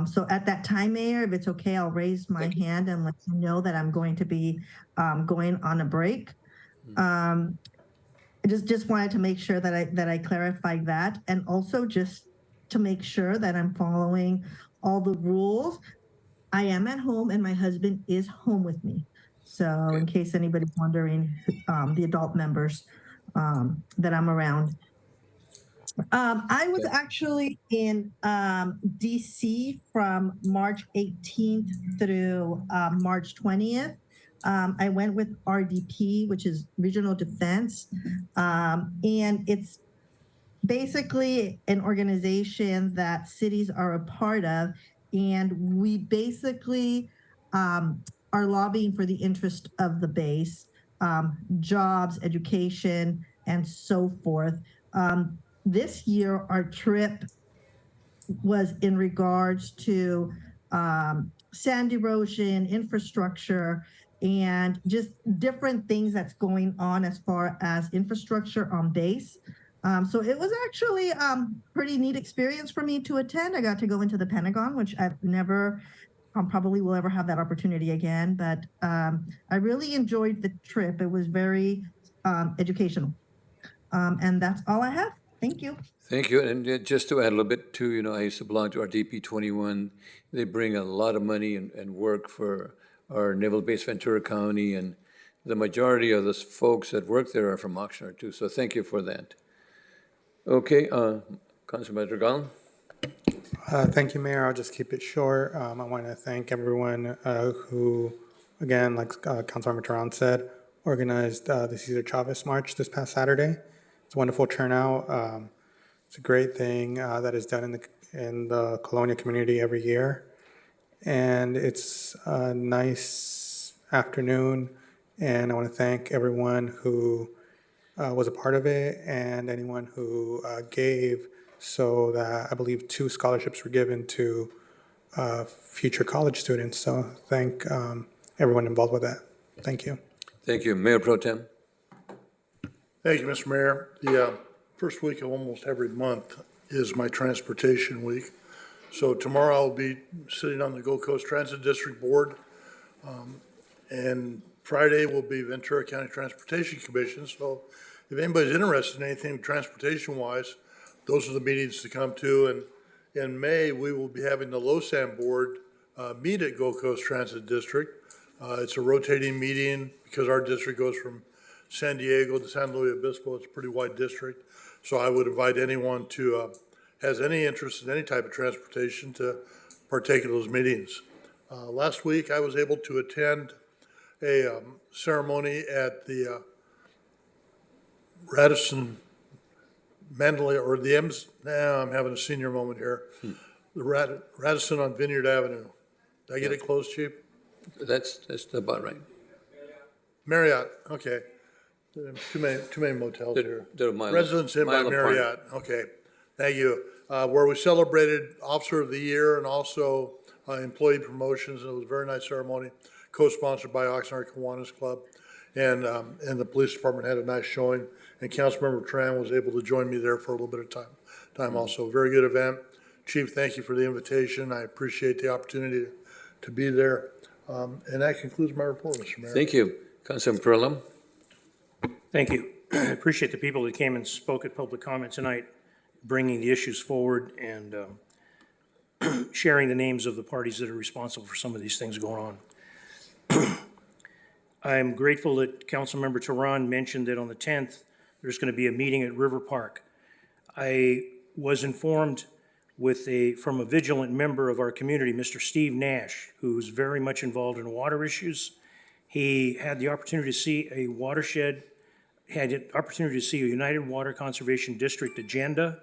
D: So at that time, Mayor, if it's okay, I'll raise my hand and let you know that I'm going to be going on a break. I just wanted to make sure that I clarified that, and also just to make sure that I'm following all the rules. I am at home and my husband is home with me. So in case anybody's wondering, the adult members that I'm around. I was actually in DC from March 18th through March 20th. I went with RDP, which is Regional Defense, and it's basically an organization that cities are a part of, and we basically are lobbying for the interest of the base, jobs, education, and so forth. This year, our trip was in regards to sand erosion, infrastructure, and just different things that's going on as far as infrastructure on base. So it was actually pretty neat experience for me to attend. I got to go into the Pentagon, which I've never probably will ever have that opportunity again. But I really enjoyed the trip. It was very educational. And that's all I have. Thank you.
B: Thank you. And just to add a little bit too, I used to belong to our DP 21. They bring a lot of money and work for our naval base Ventura County, and the majority of the folks that work there are from Oxnard too. So thank you for that. Okay, Councilman Madrigal.
A: Thank you, Mayor. I'll just keep it short. I want to thank everyone who, again, like Councilmember Terran said, organized the Cesar Chavez March this past Saturday. It's a wonderful turnout. It's a great thing that is done in the Colonia community every year. And it's a nice afternoon, and I want to thank everyone who was a part of it and anyone who gave, so that I believe 2 scholarships were given to future college students. So thank everyone involved with that. Thank you.
B: Thank you. Mayor Pro Tem.
F: Thank you, Mr. Mayor. The first week of almost every month is my transportation week. So tomorrow I'll be sitting on the Gold Coast Transit District Board. And Friday will be Ventura County Transportation Commission. So if anybody's interested in anything transportation-wise, those are the meetings to come to. And in May, we will be having the LoSAN Board meet at Gold Coast Transit District. It's a rotating meeting because our district goes from San Diego to San Luis Obispo. It's a pretty wide district. So I would invite anyone to, has any interest in any type of transportation to partake in those meetings. Last week, I was able to attend a ceremony at the Radisson Mendeley, or the now I'm having a senior moment here. The Radisson on Vineyard Avenue. Did I get it close, Chief?
B: That's about right.
F: Marriott, okay. Too many motels here.
B: They're a mile-
F: Residence Inn by
B: mile apart.
F: Marriott, okay. Thank you. Where we celebrated Officer of the Year and also employee promotions. And it was a very nice ceremony, co-sponsored by Oxnard Kiwanis Club. And the police department had a nice showing. And Councilmember Tran was able to join me there for a little bit of time also. Very good event. Chief, thank you for the invitation. I appreciate the opportunity to be there. And that concludes my report, Mr. Mayor.
B: Thank you. Councilman Perlam.
K: Thank you. I appreciate the people that came and spoke at public comment tonight, bringing the issues forward and sharing the names of the parties that are responsible for some of these things going on. I'm grateful that Councilmember Tehran mentioned that on the 10th, there's going to be a meeting at River Park. I was informed from a vigilant member of our community, Mr. Steve Nash, who's very much involved in water issues. He had the opportunity to see a watershed, had the opportunity to see a United Water Conservation District agenda.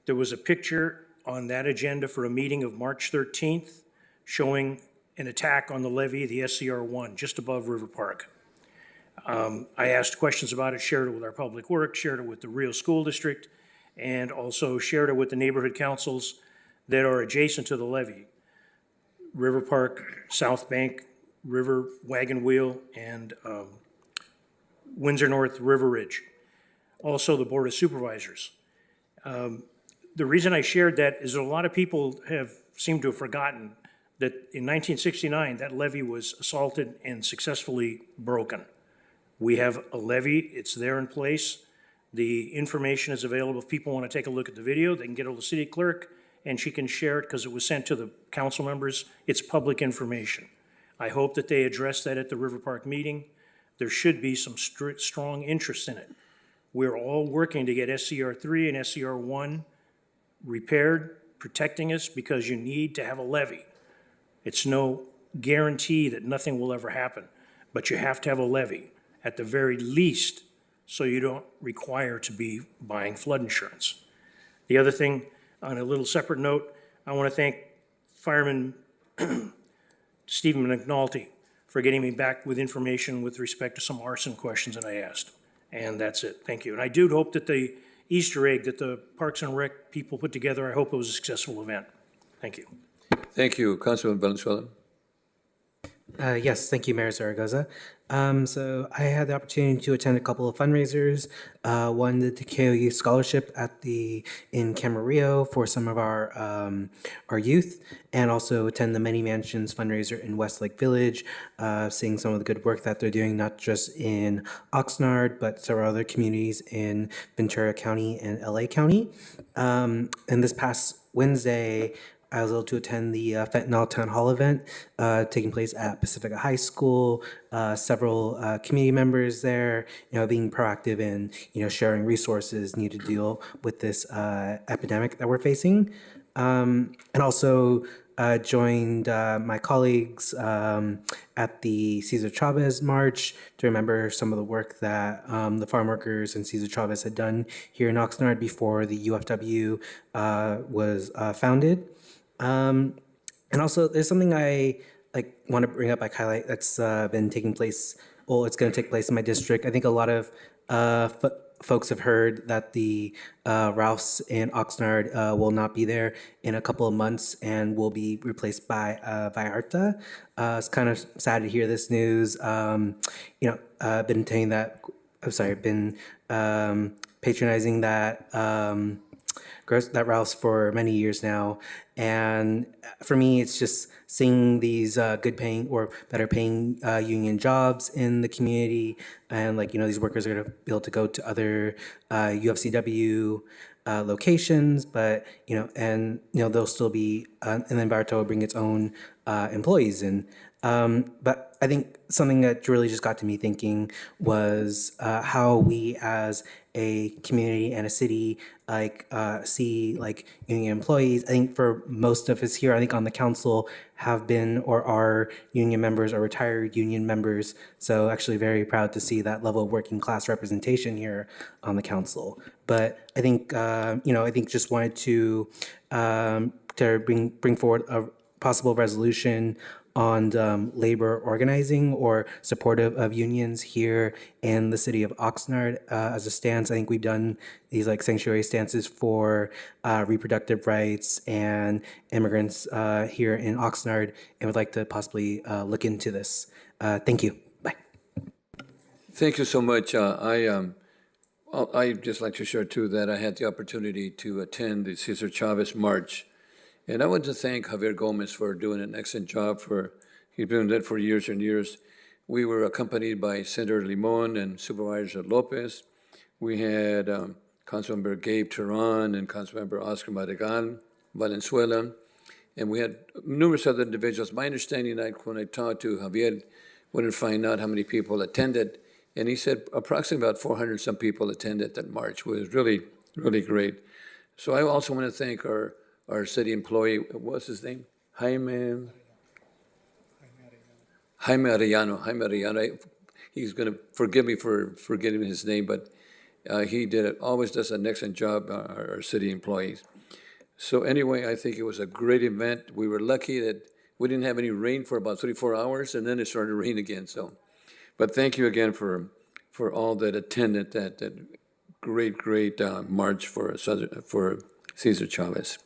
K: There was a picture on that agenda for a meeting of March 13th showing an attack on the levee, the SCR-1, just above River Park. I asked questions about it, shared it with our public works, shared it with the Rio School District, and also shared it with the neighborhood councils that are adjacent to the levee. River Park, South Bank, River Wagon Wheel, and Windsor North River Ridge. Also the Board of Supervisors. The reason I shared that is that a lot of people seem to have forgotten that in 1969, that levee was assaulted and successfully broken. We have a levee, it's there in place. The information is available. If people want to take a look at the video, they can get hold of the city clerk and she can share it because it was sent to the council members. It's public information. I hope that they address that at the River Park meeting. There should be some strong interest in it. We're all working to get SCR-3 and SCR-1 repaired, protecting us because you need to have a levee. It's no guarantee that nothing will ever happen, but you have to have a levee at the very least so you don't require to be buying flood insurance. The other thing, on a little separate note, I want to thank Fireman Stephen McNulty for getting me back with information with respect to some arson questions that I asked. And that's it. Thank you. And I do hope that the Easter egg that the Parks and Rec people put together, I hope it was a successful event. Thank you.
B: Thank you. Councilman Valenzuela.
S: Yes, thank you, Mayor Zaragoza. So I had the opportunity to attend a couple of fundraisers. One, the Takeo Youth Scholarship in Camarillo for some of our youth, and also attend the Many Mansions fundraiser in Westlake Village, seeing some of the good work that they're doing, not just in Oxnard, but several other communities in Ventura County and LA County. And this past Wednesday, I was able to attend the Fentanyl Town Hall event taking place at Pacifica High School. Several community members there, being proactive and sharing resources needed to deal with this epidemic that we're facing, and also joined my colleagues at the Cesar Chavez March to remember some of the work that the farm workers and Cesar Chavez had done here in Oxnard before the UFW was founded. And also, there's something I want to bring up, highlight that's been taking place. Well, it's going to take place in my district. I think a lot of folks have heard that the Ralphs in Oxnard will not be there in a couple of months and will be replaced by Vallarta. It's kind of sad to hear this news. Been saying that. I'm sorry. Been patronizing that. That Ralph's for many years now. And for me, it's just seeing these good paying or better paying union jobs in the community. And these workers are going to be able to go to other UFCW locations, but, they'll still be, and then Barto will bring its own employees. And But I think something that really just got to me thinking was how we as a community and a city see union employees. I think for most of us here, I think on the council have been or are union members or retired union members. So actually very proud to see that level of working class representation here on the council. But I think I think just wanted to bring forward a possible resolution on labor organizing or supportive of unions here in the city of Oxnard as a stance. I think we've done these sanctuary stances for reproductive rights and immigrants here in Oxnard, and would like to possibly look into this. Thank you. Bye.
B: Thank you so much. I'd just like to share too that I had the opportunity to attend the Cesar Chavez March. And I want to thank Javier Gomez for doing an excellent job. He's been doing that for years and years. We were accompanied by Senator Limon and Supervisor Lopez. We had Councilmember Gabe Teran and Councilmember Oscar Madrigal Valenzuela. And we had numerous other individuals. My understanding, when I talked to Javier, wanted to find out how many people attended. And he said approximately about 400 some people attended that march. It was really, really great. So I also want to thank our city employee, what's his name? Jaime Arellano. He's going to forgive me for forgetting his name, but he always does an excellent job, our city employees. So anyway, I think it was a great event. We were lucky that we didn't have any rain for about 3-4 hours, and then it started to rain again. But thank you again for all that attended that great march for Cesar Chavez.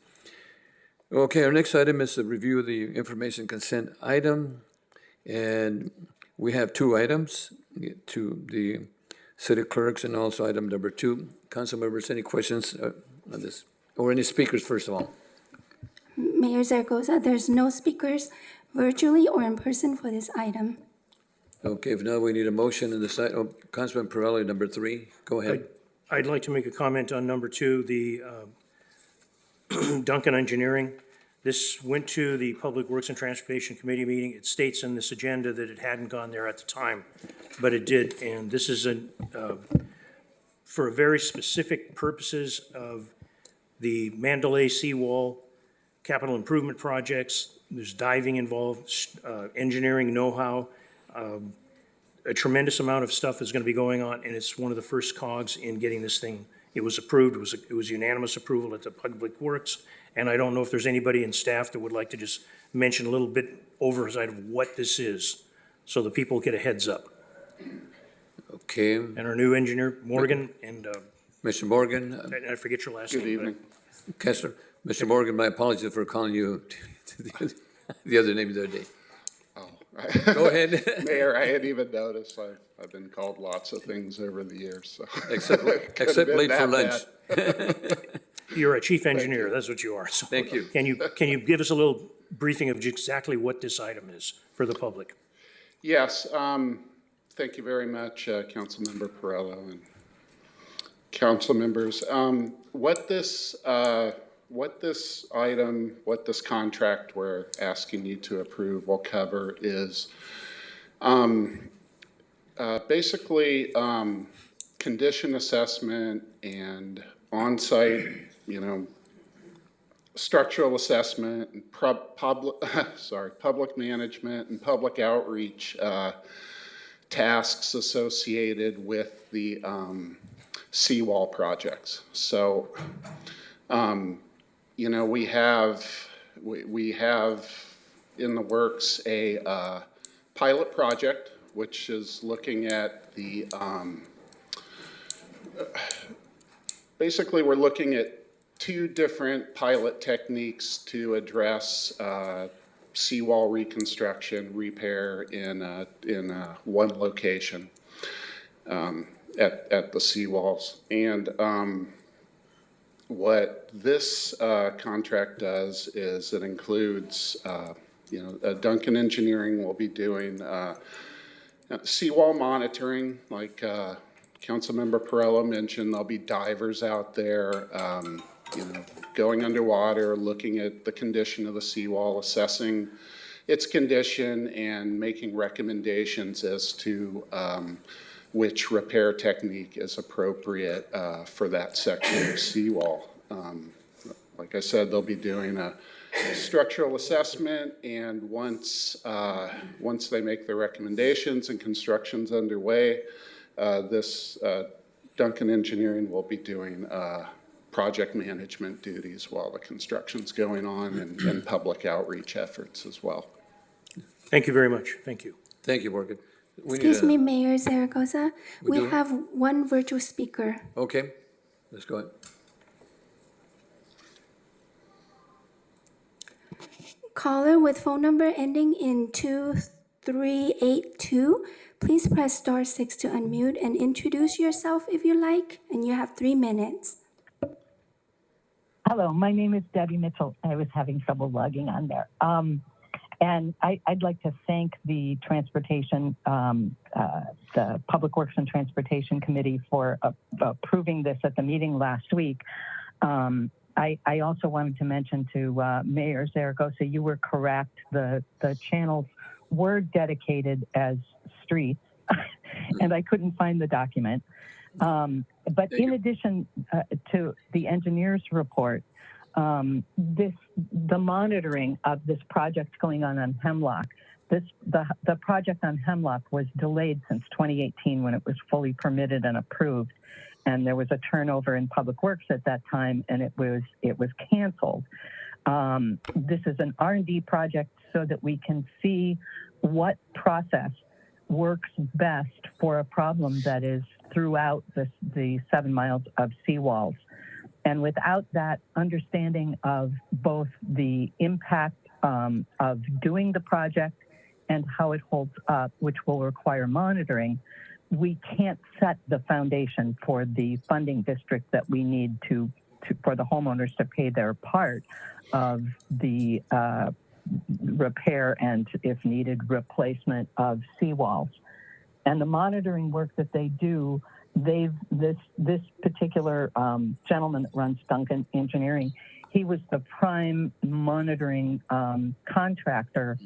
B: Okay, our next item is the review of the information consent item. And we have 2 items to the city clerks and also item number 2. Council members, any questions on this? Or any speakers, first of all?
C: Mayor Zaragoza, there's no speakers virtually or in person for this item.
B: Okay, if not, we need a motion in this item. Councilman Pirelli, number 3, go ahead.
K: I'd like to make a comment on number 2, the Duncan Engineering. This went to the Public Works and Transportation Committee meeting. It states in this agenda that it hadn't gone there at the time, but it did. And this is for very specific purposes of the Mandalay seawall, capital improvement projects. There's diving involved, engineering know-how. A tremendous amount of stuff is going to be going on, and it's one of the first cogs in getting this thing. It was approved. It was unanimous approval at the Public Works. And I don't know if there's anybody in staff that would like to just mention a little bit oversight of what this is, so the people get a heads up.
B: Okay.
K: And our new engineer, Morgan, and
B: Mr. Morgan.
K: I forget your last name.
B: Good evening. Kessler. Mr. Morgan, my apologies for calling you the other name the other day. Go ahead.
T: Mayor, I hadn't even noticed. I've been called lots of things over the years. So
B: except late for lunch.
K: You're a chief engineer, that's what you are. So
B: thank you.
K: Can you give us a little briefing of exactly what this item is for the public?
T: Yes, thank you very much, Councilmember Perello and council members. What this contract we're asking you to approve will cover is basically condition assessment and on-site, structural assessment and public management and public outreach tasks associated with the seawall projects. So, we have in the works a pilot project, which is looking at the basically, we're looking at 2 different pilot techniques to address seawall reconstruction, repair in one location at the seawalls. And what this contract does is it includes, Duncan Engineering will be doing seawall monitoring, like Councilmember Perello mentioned. There'll be divers out there, going underwater, looking at the condition of the seawall, assessing its condition and making recommendations as to which repair technique is appropriate for that section of seawall. Like I said, they'll be doing a structural assessment, and once they make their recommendations and construction's underway, this Duncan Engineering will be doing project management duties while the construction's going on and public outreach efforts as well.
K: Thank you very much. Thank you.
B: Thank you, Morgan.
C: Excuse me, Mayor Zaragoza. We
B: do?
C: have one virtual speaker.
B: Okay, let's go ahead.
C: Caller with phone number ending in 2382, please press *6 to unmute and introduce yourself if you like, and you have 3 minutes.
U: Hello, my name is Debbie Mitchell. I was having trouble logging on there. And I'd like to thank the the Public Works and Transportation Committee for approving this at the meeting last week. I also wanted to mention to Mayor Zaragoza, you were correct. The channels were dedicated as streets, and I couldn't find the document. But in addition to the engineer's report, the monitoring of this project going on Hemlock, the project on Hemlock was delayed since 2018 when it was fully permitted and approved, and there was a turnover in Public Works at that time, and it was canceled. This is an R&D project so that we can see what process works best for a problem that is throughout the 7 miles of seawalls. And without that understanding of both the impact of doing the project and how it holds up, which will require monitoring, we can't set the foundation for the funding district that we need for the homeowners to pay their part of the repair and, if needed, replacement of seawalls. And the monitoring work that they do, this particular gentleman that runs Duncan Engineering, he was the prime monitoring contractor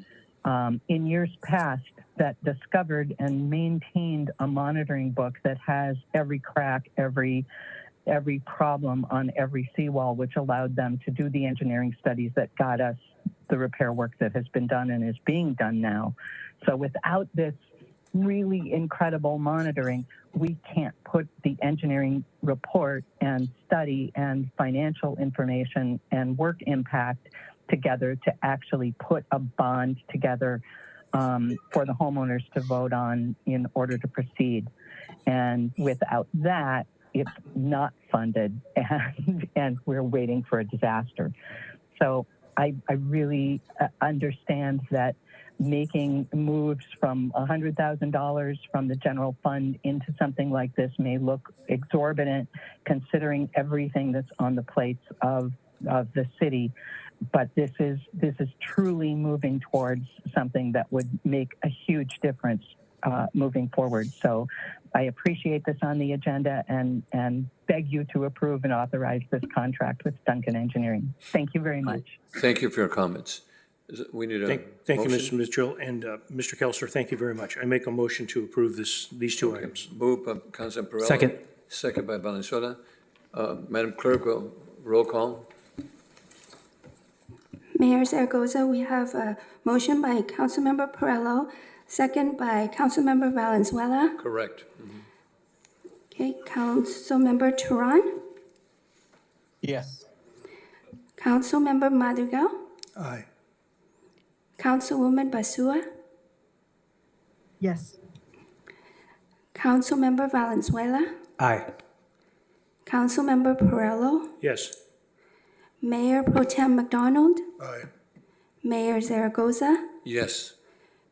U: in years past that discovered and maintained a monitoring book that has every crack, every problem on every seawall, which allowed them to do the engineering studies that got us the repair work that has been done and is being done now. So without this really incredible monitoring, we can't put the engineering report and study and financial information and work impact together to actually put a bond together for the homeowners to vote on in order to proceed. And without that, it's not funded, and we're waiting for a disaster. So I really understand that making moves from $100,000 from the general fund into something like this may look exorbitant, considering everything that's on the plates of the city. But this is truly moving towards something that would make a huge difference moving forward. So I appreciate this on the agenda and beg you to approve and authorize this contract with Duncan Engineering. Thank you very much.
B: Thank you for your comments. We need a
K: Thank you,
B: motion?
K: Mr. Mitchell, and Mr. Kelsler, thank you very much. I make a motion to approve these two items.
B: Moved by Councilman Perrella.
K: Second.
B: Second by Valenzuela. Madam Clerk, roll call.
C: Mayor Zaragoza, we have a motion by Councilmember Perrello, second by Councilmember Valenzuela.
B: Correct.
C: Okay, Councilmember Turan,
R: Yes.
C: Councilmember Madrigal,
F: Aye.
C: Councilwoman Basua,
D: Yes.
C: Councilmember Valenzuela,
S: Aye.
C: Councilmember Perrello,
K: Yes.
C: Mayor Pro Tem McDonald,
F: Aye.
C: Mayor Zaragoza.
B: Yes.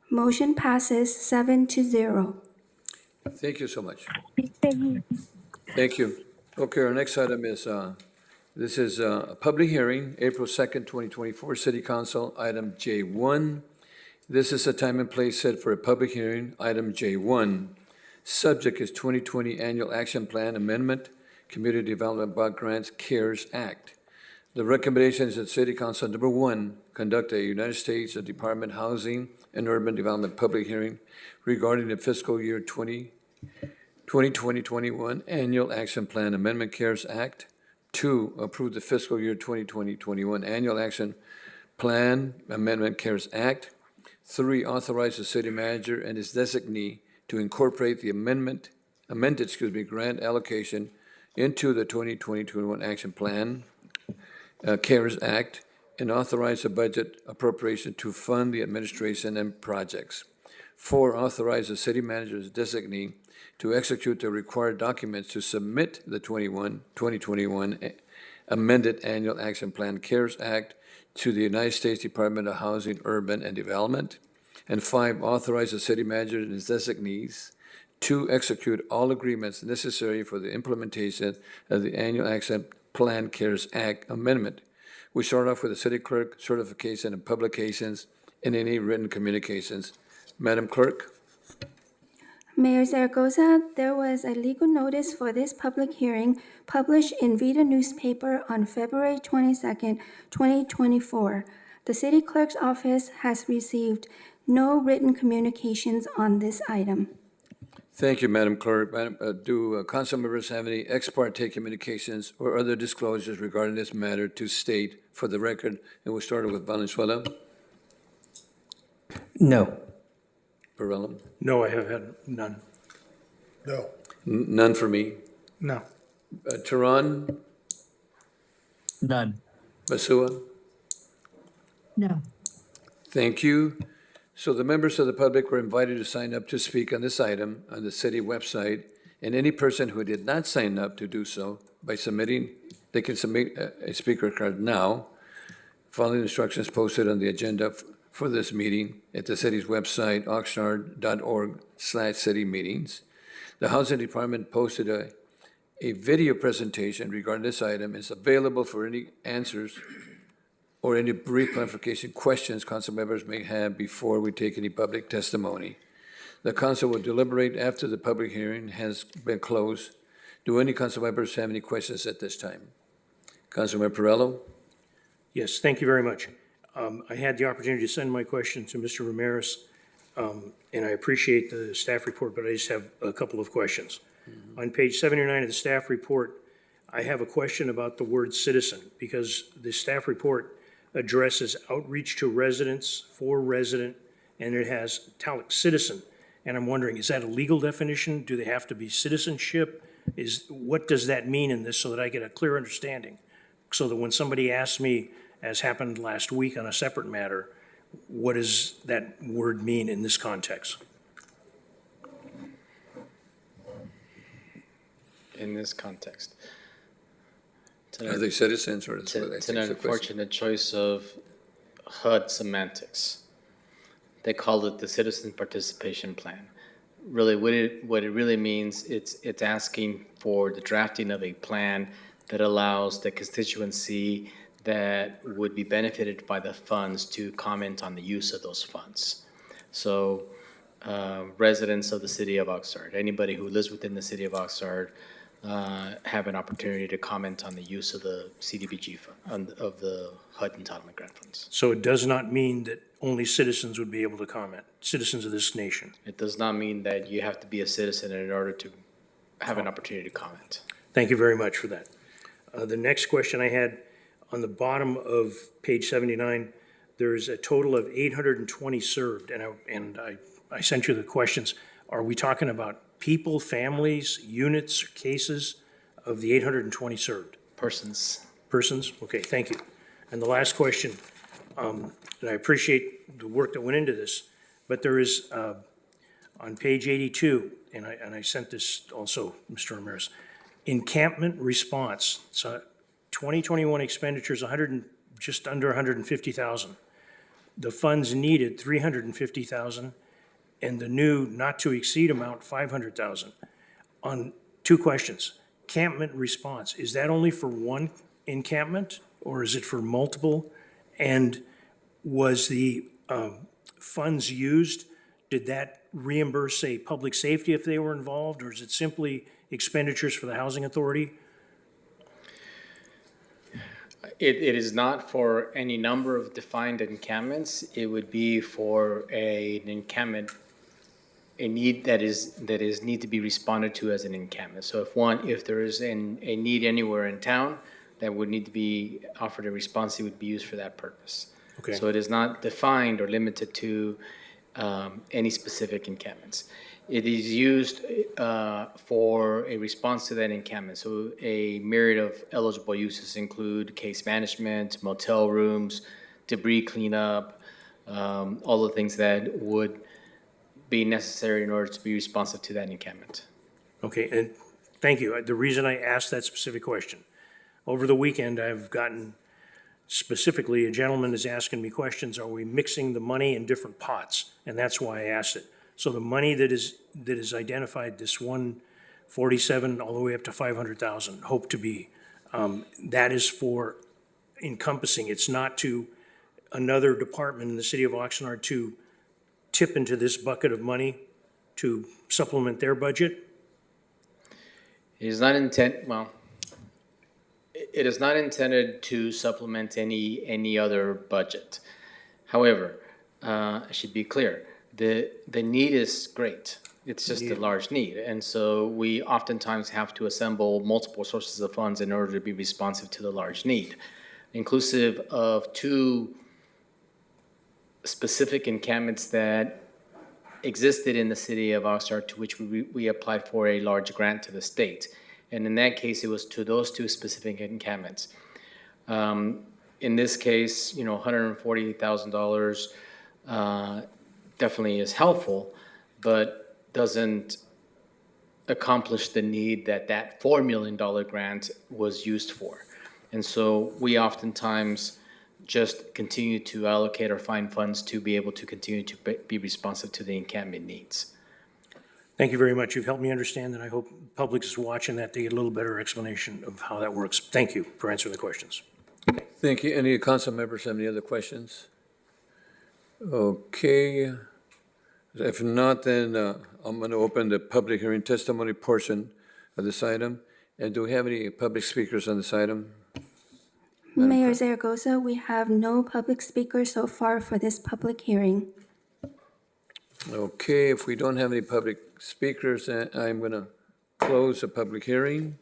C: Motion passes 7-0.
B: Thank you so much. Thank you. Okay, our next item is, this is a public hearing, April 2nd, 2024, City Council, item J1. This is a time and place set for a public hearing, item J1. Subject is 2020 Annual Action Plan Amendment, Community Development Block Grants CARES Act. The recommendation is that City Council, number one, conduct a United States Department of Housing and Urban Development public hearing regarding the fiscal year 2020-21 Annual Action Plan Amendment CARES Act. Two, approve the fiscal year 2020-21 Annual Action Plan Amendment CARES Act. Three, authorize the city manager and his designee to incorporate the amended grant allocation into the 2020-21 Action Plan CARES Act, and authorize a budget appropriation to fund the administration and projects. Four, authorize the city manager's designee to execute the required documents to submit the 2021 amended Annual Action Plan CARES Act to the United States Department of Housing, Urban, and Development. And five, authorize the city manager and his designees to execute all agreements necessary for the implementation of the Annual Action Plan CARES Act amendment. We start off with the city clerk certification and publications and any written communications. Madam Clerk?
C: Mayor Zaragoza, there was a legal notice for this public hearing published in Vita newspaper on February 22nd, 2024. The city clerk's office has received no written communications on this item.
B: Thank you, Madam Clerk. Do council members have any ex parte communications or other disclosures regarding this matter to state for the record? And we'll start with Valenzuela.
S: No.
B: Perrella?
K: No, I have had none.
F: No.
B: None for me.
A: No.
B: Tehran?
R: None.
B: Basua?
D: No.
B: Thank you. So the members of the public were invited to sign up to speak on this item on the city website, and any person who did not sign up to do so by submitting, they can submit a speaker card now, following instructions posted on the agenda for this meeting at the city's website, oxnard.org/city meetings. The Housing Department posted a video presentation regarding this item. It's available for any answers or any brief clarification questions council members may have before we take any public testimony. The council will deliberate after the public hearing has been closed. Do any council members have any questions at this time? Councilmember Perrello?
K: Yes, thank you very much. I had the opportunity to send my question to Mr. Ramirez, and I appreciate the staff report, but I just have a couple of questions. On page 79 of the staff report, I have a question about the word citizen, because the staff report addresses outreach to residents, for resident, and it has italic citizen. And I'm wondering, is that a legal definition? Do they have to be citizenship? What does that mean in this so that I get a clear understanding? So that when somebody asks me, as happened last week on a separate matter, what does that word mean in this context?
G: In this context.
B: Are they citizens or?
G: It's an unfortunate choice of HUD semantics. They call it the Citizen Participation Plan. Really, what it really means, it's asking for the drafting of a plan that allows the constituency that would be benefited by the funds to comment on the use of those funds. So residents of the city of Oxnard, anybody who lives within the city of Oxnard, have an opportunity to comment on the use of the CDBG fund, of the HUD entitlement grant funds.
K: So it does not mean that only citizens would be able to comment, citizens of this nation.
G: It does not mean that you have to be a citizen in order to have an opportunity to comment.
K: Thank you very much for that. The next question I had, on the bottom of page 79, there's a total of 820 served, and I sent you the questions. Are we talking about people, families, units, or cases of the 820 served?
G: Persons.
K: Persons? Okay, thank you. And the last question, and I appreciate the work that went into this, but there is, on page 82, and I sent this also, Mr. Ramirez, encampment response. So 2021 expenditures, just under 150,000. The funds needed 350,000. And the new not to exceed amount, 500,000. On two questions, encampment response, is that only for one encampment or is it for multiple? And was the funds used, did that reimburse, say, public safety if they were involved, or is it simply expenditures for the housing authority?
G: It is not for any number of defined encampments. It would be for an encampment, a need that is need to be responded to as an encampment. So if there is a need anywhere in town that would need to be offered a response, it would be used for that purpose.
K: Okay.
G: So it is not defined or limited to any specific encampments. It is used for a response to that encampment. So a myriad of eligible uses include case management, motel rooms, debris cleanup, all the things that would be necessary in order to be responsive to that encampment.
K: Okay, and thank you. The reason I asked that specific question, over the weekend, I've gotten specifically, a gentleman is asking me questions, are we mixing the money in different pots? And that's why I asked it. So the money that is identified, this 147 all the way up to 500,000, hope to be, that is for encompassing. It's not to another department in the city of Oxnard to tip into this bucket of money to supplement their budget?
G: It is not it is not intended to supplement any other budget. However, I should be clear, the need is great. It's just a large need. And so we oftentimes have to assemble multiple sources of funds in order to be responsive to the large need, inclusive of 2 specific encampments that existed in the city of Oxnard, to which we applied for a large grant to the state. And in that case, it was to those 2 specific encampments. In this case, $140,000 definitely is helpful, but doesn't accomplish the need that $4 million grant was used for. And so we oftentimes just continue to allocate or find funds to be able to continue to be responsive to the encampment needs.
K: Thank you very much. You've helped me understand, and I hope the public is watching that to get a little better explanation of how that works. Thank you for answering the questions.
B: Thank you. Any council members have any other questions? Okay. If not, then I'm going to open the public hearing testimony portion of this item. And do we have any public speakers on this item?
C: Mayor Zaragoza, we have no public speakers so far for this public hearing.
B: Okay, if we don't have any public speakers, then I'm going to close the public hearing.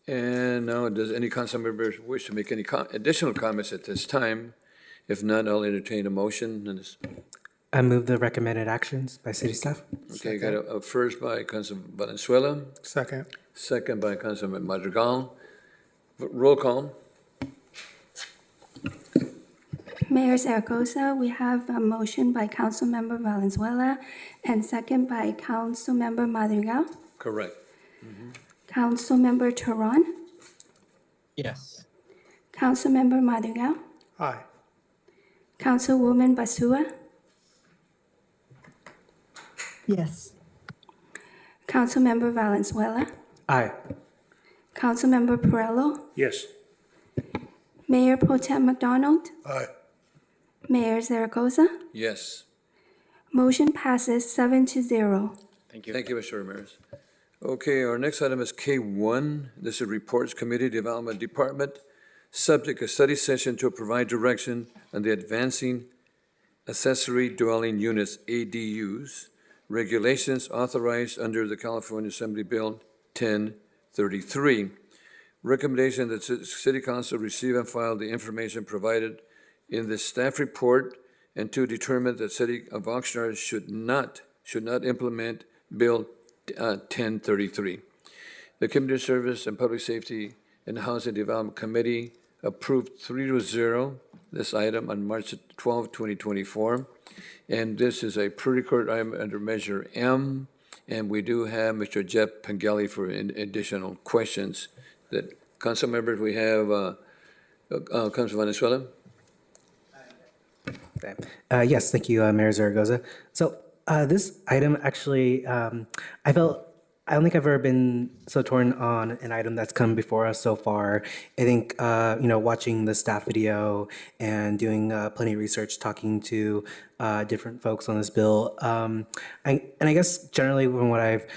B: And now, does any council members wish to make any additional comments at this time? If not, I'll entertain a motion. On this.
S: I move the recommended actions by city staff.
B: Okay, got a first by Councilman Valenzuela.
A: Second.
B: Second by Councilman Madrigal. Roll call.
C: Mayor Zaragoza, we have a motion by Councilmember Valenzuela and second by Councilmember Madrigal.
B: Correct.
C: Councilmember Teran.
R: Yes.
C: Councilmember Madrigal.
A: Aye.
C: Councilwoman Basua.
D: Yes.
C: Councilmember Valenzuela.
S: Aye.
C: Councilmember Perello.
K: Yes.
C: Mayor Pro Tem McDonald.
F: Aye.
C: Mayor Zaragoza.
B: Yes.
C: Motion passes 7-0.
G: Thank you.
B: Thank you, Mr. Ramirez. Okay, our next item is K1. This is Reports Committee Development Department. Subject a study session to provide direction on the advancing accessory dwelling units, ADUs, regulations authorized under the California Assembly Bill 1033. Recommendation that City Council receive and file the information provided in the staff report, and to determine that City of Oxnard should not implement Bill 1033. The Community Service and Public Safety and Housing Development Committee approved 3-0 this item on March 12, 2024. And this is a pre-record item under Measure M. And we do have Mr. Jeff Pengelly for additional questions. That council members, we have Councilor Venezuela.
S: Yes, thank you, Mayor Zaragoza. So this item actually, I don't think I've ever been so torn on an item that's come before us so far. I think, watching the staff video and doing plenty of research, talking to different folks on this bill. And I guess generally from what I've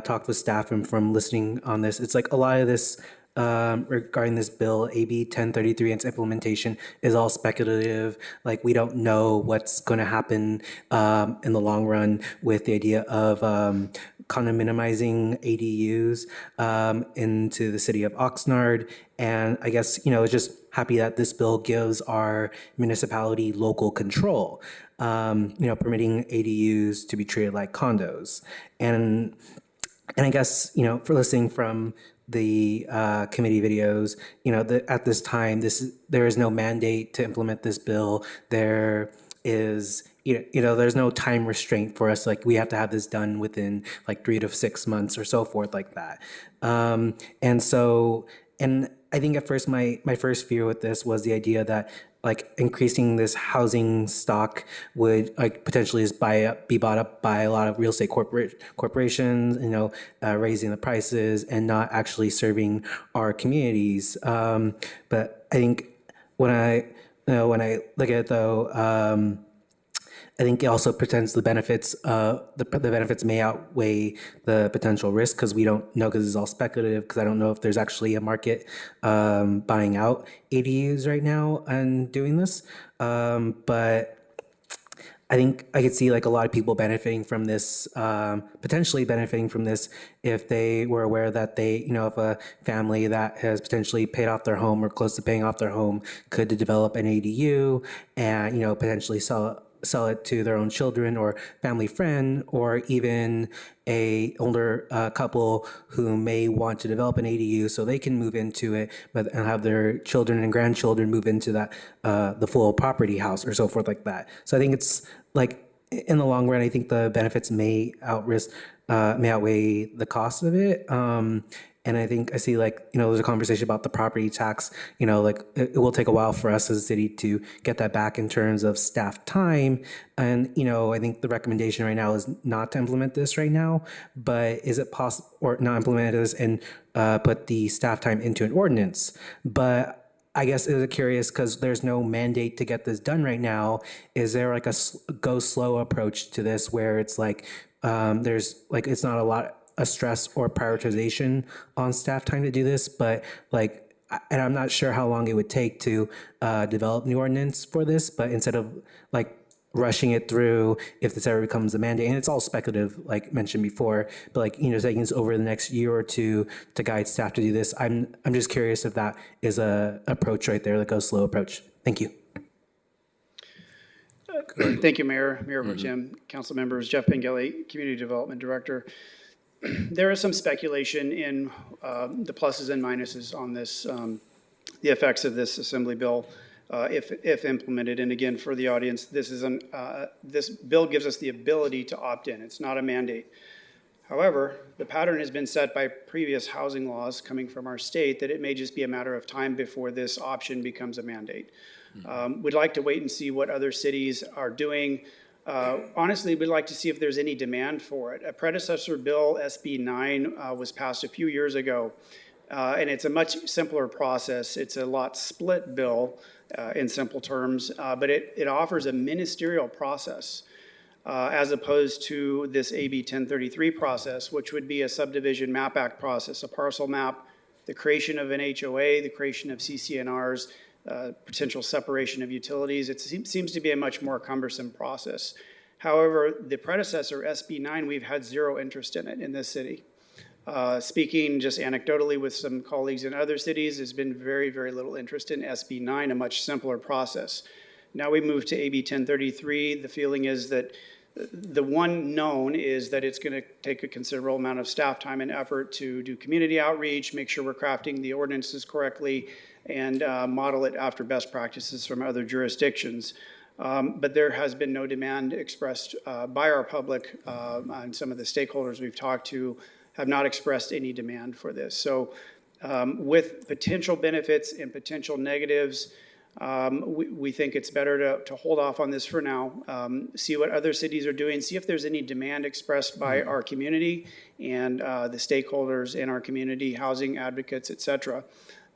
S: talked with staff and from listening on this, it's like a lot of this regarding this bill, AB 1033, and its implementation is all speculative. Like, we don't know what's going to happen in the long run with the idea of kind of minimizing ADUs into the city of Oxnard. And I guess, it's just happy that this bill gives our municipality local control, permitting ADUs to be treated like condos. And I guess, for listening from the committee videos, at this time, there is no mandate to implement this bill. There is, there's no time restraint for us. Like, we have to have this done within like 3 to 6 months or so forth like that. And I think at first, my first fear with this was the idea that like increasing this housing stock would like potentially just be bought up by a lot of real estate corporations, raising the prices and not actually serving our communities. But I think when I look at it though, I think it also pretends the benefits may outweigh the potential risk, because we don't know, because it's all speculative, because I don't know if there's actually a market buying out ADUs right now and doing this. But I think I could see like a lot of people benefiting from this, potentially benefiting from this, if they were aware that if a family that has potentially paid off their home or close to paying off their home could develop an ADU and, potentially sell it to their own children or family friend, or even a older couple who may want to develop an ADU so they can move into it, and have their children and grandchildren move into that the full property house or so forth like that. So I think it's like in the long run, I think the benefits may outweigh the cost of it. And I think I see there's a conversation about the property tax, it will take a while for us as a city to get that back in terms of staff time. And, I think the recommendation right now is not to implement this right now, but is it possible, or not implement this and put the staff time into an ordinance? But I guess is curious, because there's no mandate to get this done right now. Is there like a go slow approach to this where it's there's it's not a stress or prioritization on staff time to do this, but and I'm not sure how long it would take to develop the ordinance for this, but instead of rushing it through, if this ever becomes a mandate, and it's all speculative, like mentioned before, but taking this over the next year or two to guide staff to do this, I'm just curious if that is a approach right there, like a slow approach. Thank you.
H: Thank you, Mayor Pro Tem, council members, Jeff Pengelly, Community Development Director. There is some speculation in the pluses and minuses on this, the effects of this assembly bill if implemented. And again, for the audience, this bill gives us the ability to opt in. It's not a mandate. However, the pattern has been set by previous housing laws coming from our state that it may just be a matter of time before this option becomes a mandate. We'd like to wait and see what other cities are doing. Honestly, we'd like to see if there's any demand for it. A predecessor bill, SB 9, was passed a few years ago, and it's a much simpler process. It's a lot split bill in simple terms, but it offers a ministerial process as opposed to this AB 1033 process, which would be a subdivision map act process, a parcel map, the creation of an HOA, the creation of CCNRs, potential separation of utilities. It seems to be a much more cumbersome process. However, the predecessor, SB 9, we've had zero interest in it in this city. Speaking just anecdotally with some colleagues in other cities, there's been very, very little interest in SB 9, a much simpler process. Now we move to AB 1033. The feeling is that the one known is that it's going to take a considerable amount of staff time and effort to do community outreach, make sure we're crafting the ordinances correctly, and model it after best practices from other jurisdictions. But there has been no demand expressed by our public, and some of the stakeholders we've talked to have not expressed any demand for this. So with potential benefits and potential negatives, we think it's better to hold off on this for now, see what other cities are doing, see if there's any demand expressed by our community and the stakeholders in our community, housing advocates, et cetera.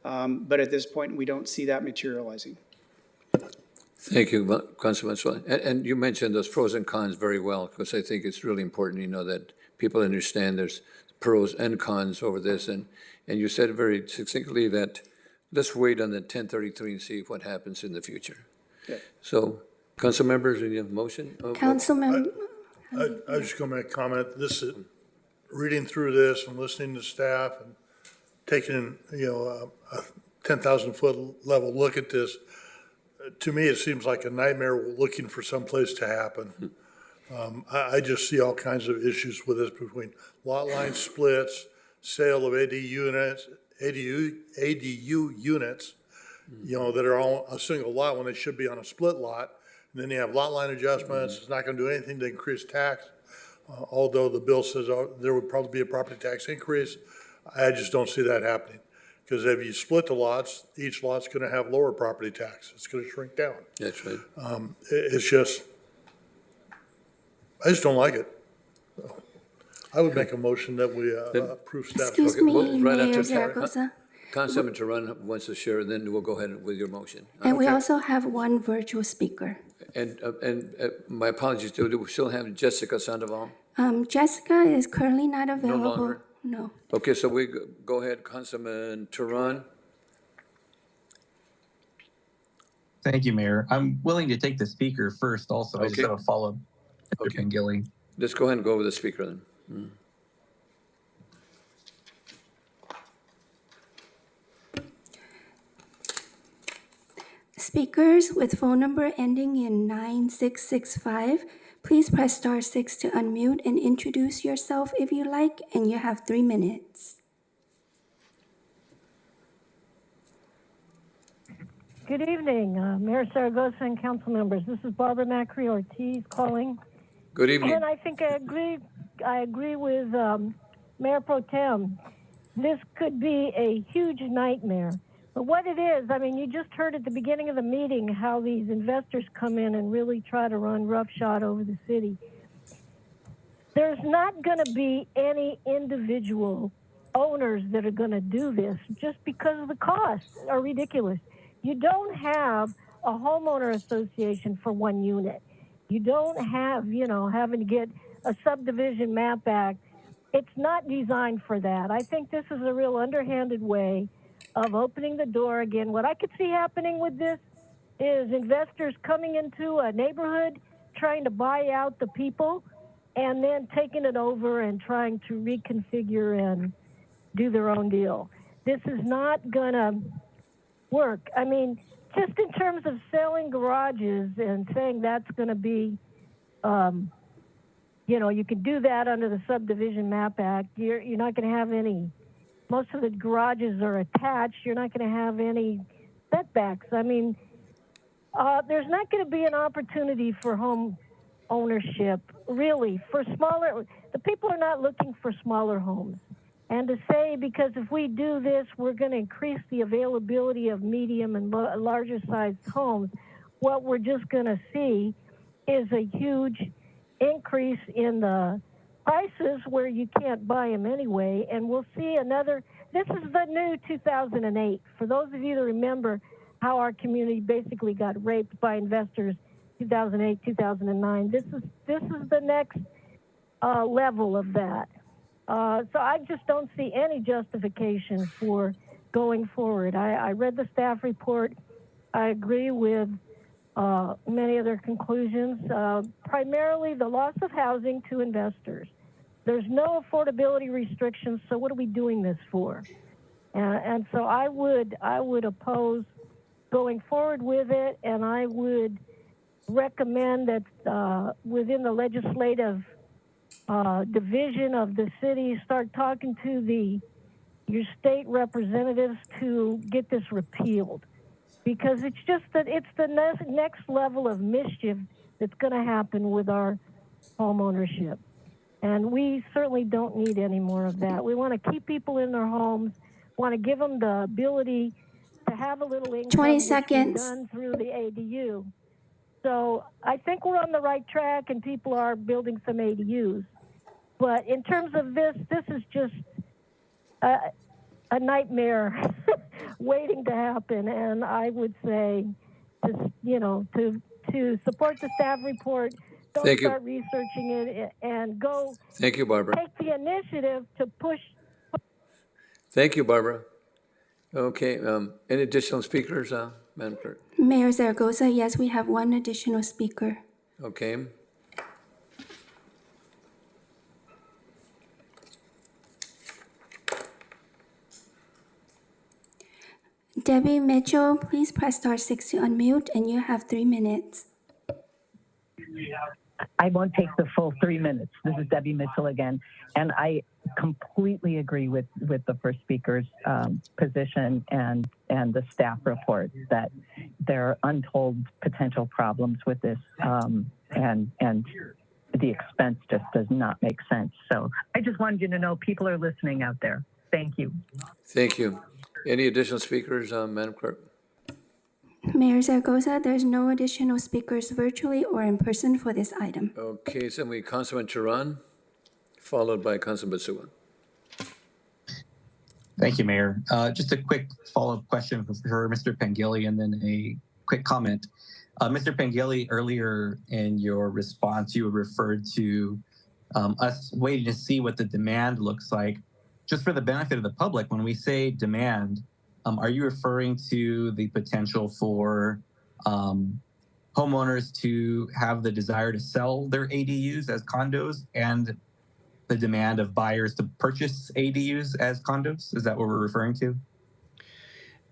H: But at this point, we don't see that materializing.
B: Thank you, Councilman Swan. And you mentioned those pros and cons very well, because I think it's really important, that people understand there's pros and cons over this, and you said very succinctly that let's wait on the 1033 and see what happens in the future.
H: Yeah.
B: So, council members, any motion?
C: Councilman,
F: I was just going to make a comment. This is, reading through this and listening to staff and taking, a 10,000-foot level look at this, to me, it seems like a nightmare looking for some place to happen. I just see all kinds of issues with this between lot line splits, sale of ADU units, that are all a single lot when they should be on a split lot. And then you have lot line adjustments. It's not going to do anything to increase tax, although the bill says there would probably be a property tax increase. I just don't see that happening. Because if you split the lots, each lot's going to have lower property tax. It's going to shrink down.
B: That's right.
F: It's just, I just don't like it. I would make a motion that we approve staff.
C: excuse me,
B: right after
C: Mayor Zaragoza.
B: Councilman Turan wants to share, then we'll go ahead with your motion.
C: And we also have one virtual speaker.
B: And my apologies, do we still have Jessica Sandoval?
C: Jessica is currently not available.
B: longer?
C: No.
B: Okay, so we go ahead, Councilman Turan.
R: Thank you, Mayor. I'm willing to take the speaker first also. I just
B: Okay.
R: have a follow-up.
B: Okay.
R: Pengilly.
B: Let's go ahead and go over the speaker then.
C: Speakers with phone number ending in 9665, please press star 6 to unmute and introduce yourself if you like, and you have 3 minutes.
I: Good evening, Mayor Zaragoza and council members. This is Barbara Macri Ortiz calling.
B: Good evening.
I: And I think I agree with Mayor Pro Tem. This could be a huge nightmare. But what it is, I mean, you just heard at the beginning of the meeting how these investors come in and really try to run roughshod over the city. There's not going to be any individual owners that are going to do this just because the costs are ridiculous. You don't have a homeowner association for one unit. You don't have, having to get a subdivision map back. It's not designed for that. I think this is a real underhanded way of opening the door again. What I could see happening with this is investors coming into a neighborhood, trying to buy out the people, and then taking it over and trying to reconfigure and do their own deal. This is not gonna work. I mean, just in terms of selling garages and saying that's gonna be, you can do that under the Subdivision Map Act. You're not gonna have any. Most of the garages are attached. You're not going to have any setbacks. I mean, there's not going to be an opportunity for home ownership, really, for smaller. The people are not looking for smaller homes. And to say, because if we do this, we're going to increase the availability of medium and larger sized homes, what we're just going to see is a huge increase in the prices where you can't buy them anyway, and we'll see this is the new 2008. For those of you that remember how our community basically got raped by investors 2008, 2009, this is the next level of that. So I just don't see any justification for going forward. I read the staff report. I agree with many of their conclusions, primarily the loss of housing to investors. There's no affordability restrictions, so what are we doing this for? And so I would oppose going forward with it, and I would recommend that within the legislative division of the city, start talking to your state representatives to get this repealed, because it's just that it's the next level of mischief that's going to happen with our home ownership. And we certainly don't need any more of that. We want to keep people in their homes, want to give them the ability to have a little income.
C: 20
I: which
C: seconds.
I: we've done through the ADU. So I think we're on the right track and people are building some ADUs. But in terms of this is just a nightmare waiting to happen. And I would say, to support the staff report, Don't
B: Thank you.
I: start researching it and go
B: Thank you, Barbara.
I: take the initiative to push.
B: Thank you, Barbara. Okay, any additional speakers, Madam Clerk?
C: Mayor Zaragoza, yes, we have one additional speaker.
B: Okay.
C: Debbie Mitchell, please press *6 to unmute, and you have 3 minutes.
U: I won't take the full 3 minutes. This is Debbie Mitchell again. And I completely agree with the first speaker's position and the staff report that there are untold potential problems with this, and the expense just does not make sense. So I just wanted you to know people are listening out there. Thank you.
B: Thank you. Any additional speakers, Madam Clerk?
C: Mayor Zaragoza, there's no additional speakers virtually or in person for this item.
B: Okay, so we Councilman Turan, followed by Councilman Basua.
R: Thank you, Mayor. Just a quick follow-up question for Mr. Pengilly and then a quick comment. Mr. Pengilly, earlier in your response, you referred to us waiting to see what the demand looks like. Just for the benefit of the public, when we say demand, are you referring to the potential for homeowners to have the desire to sell their ADUs as condos and the demand of buyers to purchase ADUs as condos? Is that what we're referring to?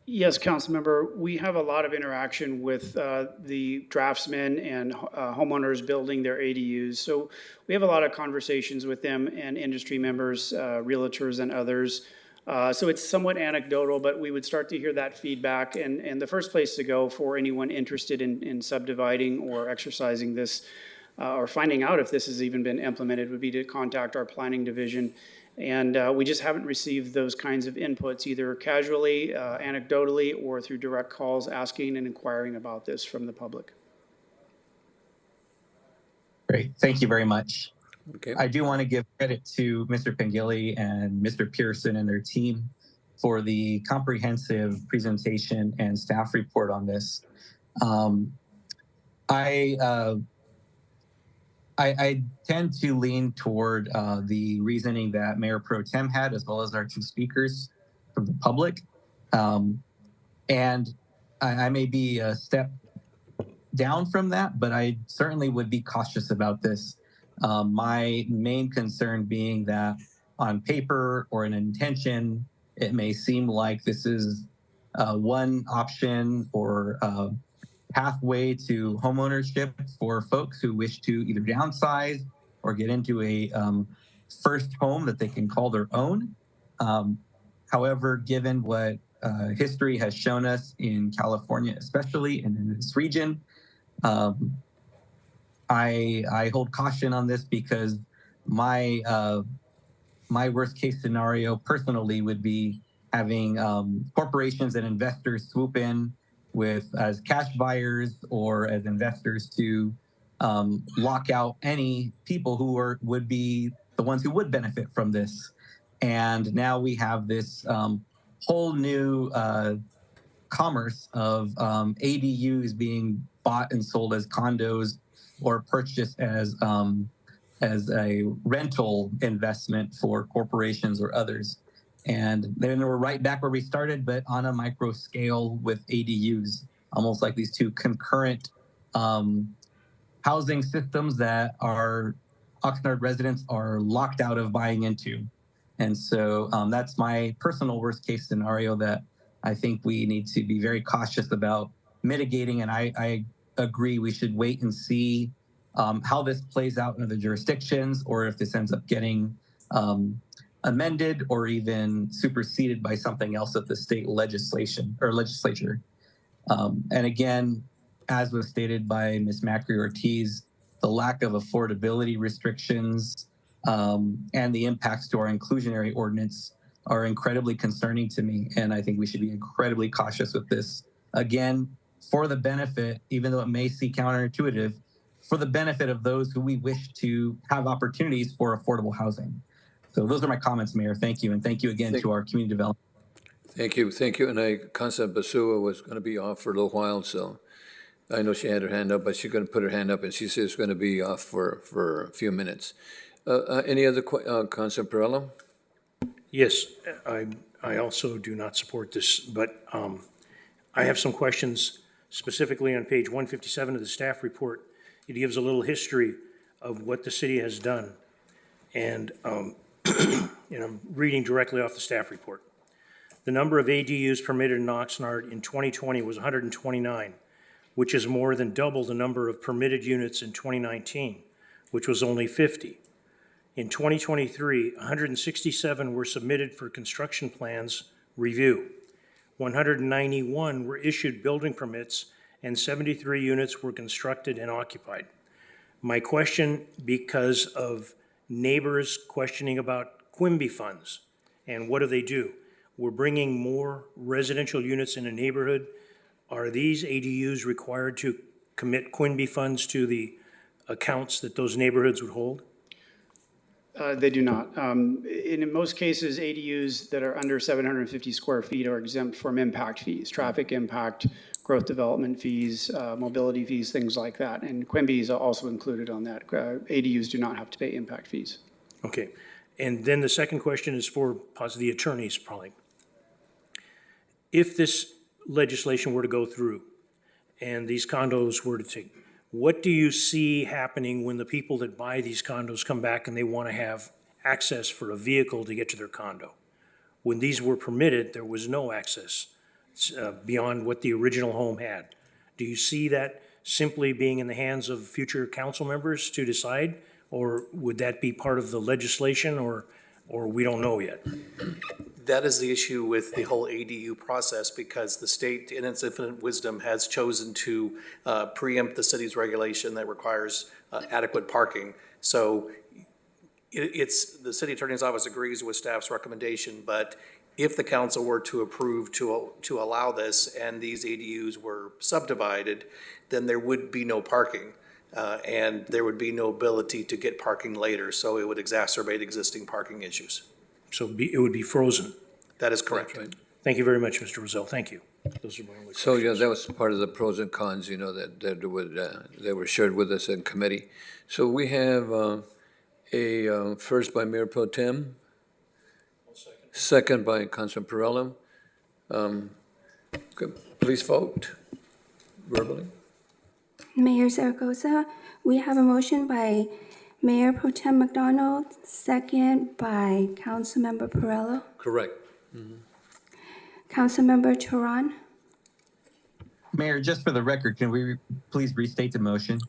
H: Yes, Councilmember, we have a lot of interaction with the draftsmen and homeowners building their ADUs. So we have a lot of conversations with them and industry members, realtors and others. So it's somewhat anecdotal, but we would start to hear that feedback. And the first place to go for anyone interested in subdividing or exercising this or finding out if this has even been implemented would be to contact our planning division. And we just haven't received those kinds of inputs, either casually, anecdotally, or through direct calls asking and inquiring about this from the public.
R: Great. Thank you very much.
B: Okay.
R: I do want to give credit to Mr. Pengilly and Mr. Pearson and their team for the comprehensive presentation and staff report on this. I tend to lean toward the reasoning that Mayor Pro Tem had, as well as our two speakers from the public. And I may be a step down from that, but I certainly would be cautious about this. My main concern being that on paper or in intention, it may seem like this is one option or pathway to homeownership for folks who wish to either downsize or get into a first home that they can call their own. However, given what history has shown us in California, especially and in this region, I hold caution on this because my worst case scenario personally would be having corporations and investors swoop in with as cash buyers or as investors to lock out any people who would be the ones who would benefit from this. And now we have this whole new commerce of ADUs being bought and sold as condos or purchased as a rental investment for corporations or others. And then we're right back where we started, but on a micro scale with ADUs, almost like these two concurrent housing systems that our Oxnard residents are locked out of buying into. And so that's my personal worst case scenario that I think we need to be very cautious about mitigating. And I agree we should wait and see how this plays out in the jurisdictions, or if this ends up getting amended or even superseded by something else at the state legislature. And again, as was stated by Ms. Macri-Ortiz, the lack of affordability restrictions and the impacts to our inclusionary ordinance are incredibly concerning to me. And I think we should be incredibly cautious with this. Again, for the benefit, even though it may seem counterintuitive, for the benefit of those who we wish to have opportunities for affordable housing. So those are my comments, Mayor. Thank you. And thank you again to our community development.
B: Thank you. Thank you. And Councilman Basua was going to be off for a little while, so I know she had her hand up, but she's going to put her hand up, and she says it's going to be off for a few minutes. Any other, Councilor Perrello?
K: Yes, I also do not support this, but I have some questions specifically on page 157 of the staff report. It gives a little history of what the city has done. And, and I'm reading directly off the staff report. The number of ADUs permitted in Oxnard in 2020 was 129, which is more than double the number of permitted units in 2019, which was only 50. In 2023, 167 were submitted for construction plans review. 191 were issued building permits, and 73 units were constructed and occupied. My question, because of neighbors questioning about Quimby funds, and what do? We're bringing more residential units in a neighborhood. Are these ADUs required to commit Quimby funds to the accounts that those neighborhoods would hold?
H: They do not. In most cases, ADUs that are under 750 square feet are exempt from impact fees, traffic impact, growth development fees, mobility fees, things like that. And Quimby is also included on that. ADUs do not have to pay impact fees.
K: Okay. And then the second question is for the attorneys, probably. If this legislation were to go through and these condos were to take, what do you see happening when the people that buy these condos come back and they want to have access for a vehicle to get to their condo? When these were permitted, there was no access beyond what the original home had. Do you see that simply being in the hands of future council members to decide? Or would that be part of the legislation, or we don't know yet?
E: That is the issue with the whole ADU process, because the state, in its infinite wisdom, has chosen to preempt the city's regulation that requires adequate parking. So it's the city attorney's office agrees with staff's recommendation, but if the council were to approve to allow this and these ADUs were subdivided, then there would be no parking. And there would be no ability to get parking later, so it would exacerbate existing parking issues.
K: So it would be frozen?
E: That is correct.
B: Right.
K: Thank you very much, Mr. Rosell. Thank you. Those are my only
B: So,
K: questions.
B: yeah, that was part of the pros and cons, that were shared with us in committee. So we have a first by Mayor Pro Tem, second by Councilman Perrello. Please vote verbally.
C: Mayor Zaragoza, we have a motion by Mayor Pro Tem McDonald, second by Councilmember Perrello.
B: Correct.
C: Councilmember Turan.
R: Mayor, just for the record, can we please restate the motion?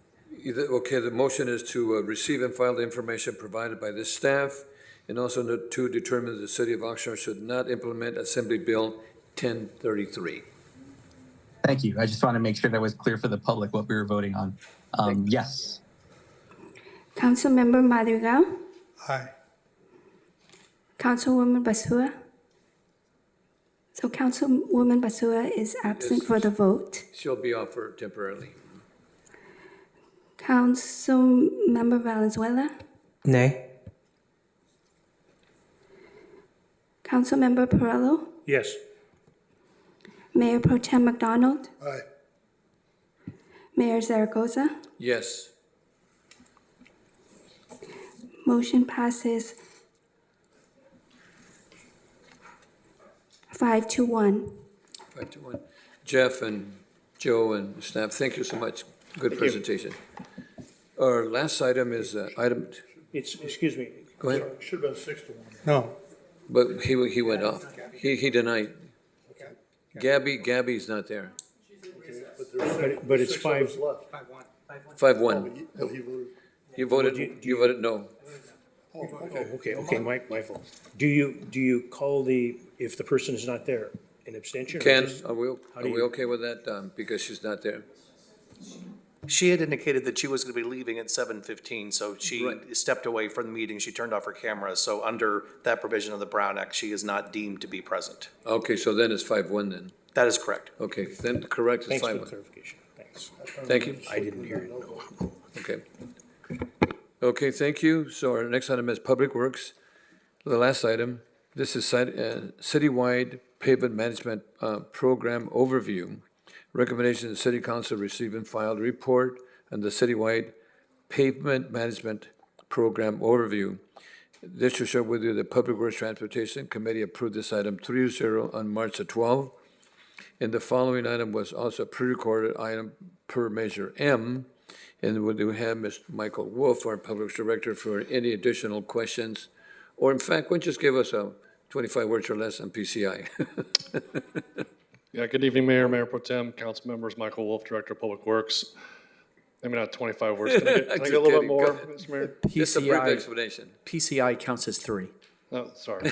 B: Okay, the motion is to receive and file the information provided by this staff, and also to determine that the city of Oxnard should not implement Assembly Bill 1033.
R: Thank you. I just want to make sure that was clear for the public what we were voting on. Yes.
C: Councilmember Madrigal.
A: Aye.
C: Councilwoman Basua. So Councilwoman Basua is absent for the vote.
B: She'll be off for temporarily.
C: Councilmember Valenzuela.
S: Nay.
C: Councilmember Perrello.
K: Yes.
C: Mayor Pro Tem McDonald.
F: Aye.
C: Mayor Zaragoza.
B: Yes.
C: Motion passes 5-1.
B: 5-1. Jeff and Joe and staff, thank you so much. Good presentation. Our last item is item.
K: Excuse me.
B: Go ahead.
F: Should have been 6-1.
A: No.
B: But he went off. He denied. Gabby's not there.
K: But it's 5.
B: 5-1.
F: Oh, he voted.
B: You voted no.
K: Oh, okay, my fault. Do you call if the person is not there, an abstention?
B: Ken, are we okay with that, because she's not there?
E: She had indicated that she was going to be leaving at 7:15, so she
B: Right.
E: stepped away from the meeting. She turned off her camera. So under that provision of the Brown Act, she is not deemed to be present.
B: Okay, so then it's 5-1 then.
E: That is correct.
B: Okay, then correct is
K: Thanks for the
B: 5-1.
K: clarification. Thanks.
B: Thank you.
K: I didn't hear it, no.
B: Okay. Okay, thank you. So our next item is Public Works. The last item, this is citywide pavement management program overview Recommendation the City Council receive and file the report on the citywide pavement management program overview. This to share with you the Public Works Transportation Committee approved this item 3-0 on March the 12th. And the following item was also a pre-recorded item per Measure M. And we do have Mr. Michael Wolf, our Public Works Director, for any additional questions. Or in fact, why don't you just give us a 25 words or less on PCI?
J: Yeah, good evening, Mayor, Mayor Pro Tem, council members, Michael Wolf, Director of Public Works. Maybe not 25 words. Can I get a little bit more, Mr. Mayor?
B: Just a brief explanation.
P: PCI counts as 3.
J: Oh, sorry.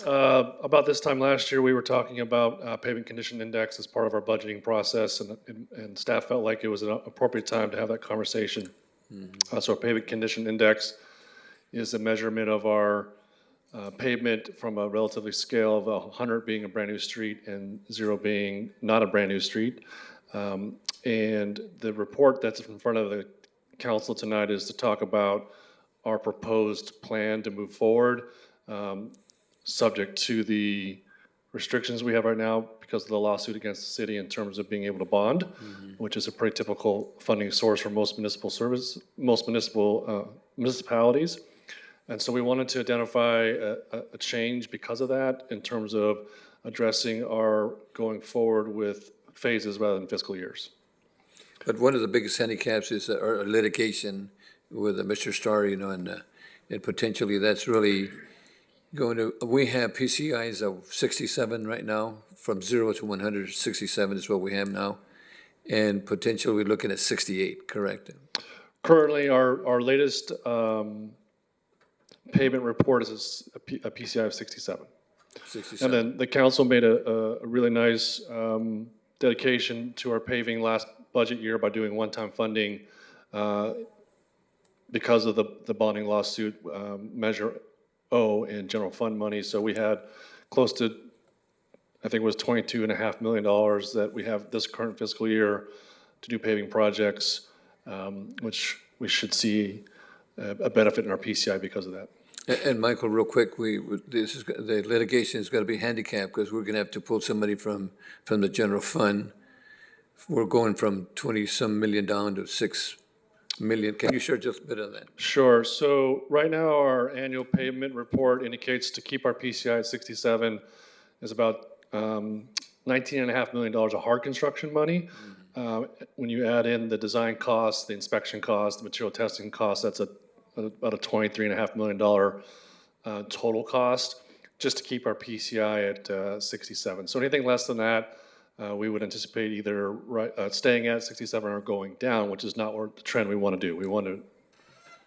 J: About this time last year, we were talking about pavement condition index as part of our budgeting process, and staff felt like it was an appropriate time to have that conversation. So our pavement condition index is a measurement of our pavement from a relatively scale of 100 being a brand new street and 0 being not a brand new street. And the report that's in front of the council tonight is to talk about our proposed plan to move forward, subject to the restrictions we have right now because of the lawsuit against the city in terms of being able to bond, which is a pretty typical funding source for most municipalities. And so we wanted to identify a change because of that in terms of addressing our going forward with phases rather than fiscal years.
B: But one of the biggest handicaps is our litigation with Mr. Starr, and potentially that's really going to, we have PCIs of 67 right now, from 0 to 167 is what we have now. And potentially we're looking at 68, correct?
J: Currently, our latest payment report is a PCI of 67.
B: 67.
J: And then the council made a really nice dedication to our paving last budget year by doing one-time funding because of the bonding lawsuit, Measure O in general fund money. So we had close to, I think it was $22.5 million that we have this current fiscal year to do paving projects, which we should see a benefit in our PCI because of that.
B: And Michael, real quick, the litigation is going to be handicapped because we're going to have to pull somebody from the general fund. We're going from 20-some million down to 6 million. Can you share just a bit of that?
J: Sure. So right now, our annual payment report indicates to keep our PCI at 67 is about $19.5 million of hard construction money. When you add in the design costs, the inspection costs, the material testing costs, that's about a $23.5 million total cost just to keep our PCI at 67. So anything less than that, we would anticipate either staying at 67 or going down, which is not the trend we want to do. We want to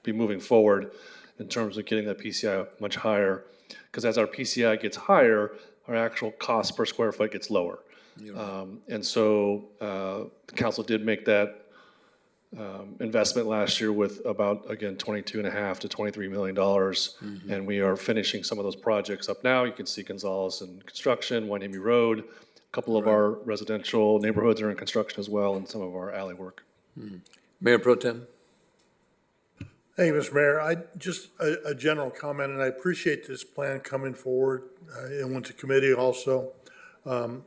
J: be moving forward in terms of getting that PCI much higher, because as our PCI gets higher, our actual cost per square foot gets lower. And so the council did make that investment last year with about, again, $22.5 to $23 million. And we are finishing some of those projects up now. You can see Gonzales in construction, Wainimi Road. A couple of our residential neighborhoods are in construction as well, and some of our alley work.
B: Mayor Pro Tem.
F: Hey, Mr. Mayor, just a general comment, and I appreciate this plan coming forward. It went to committee also. And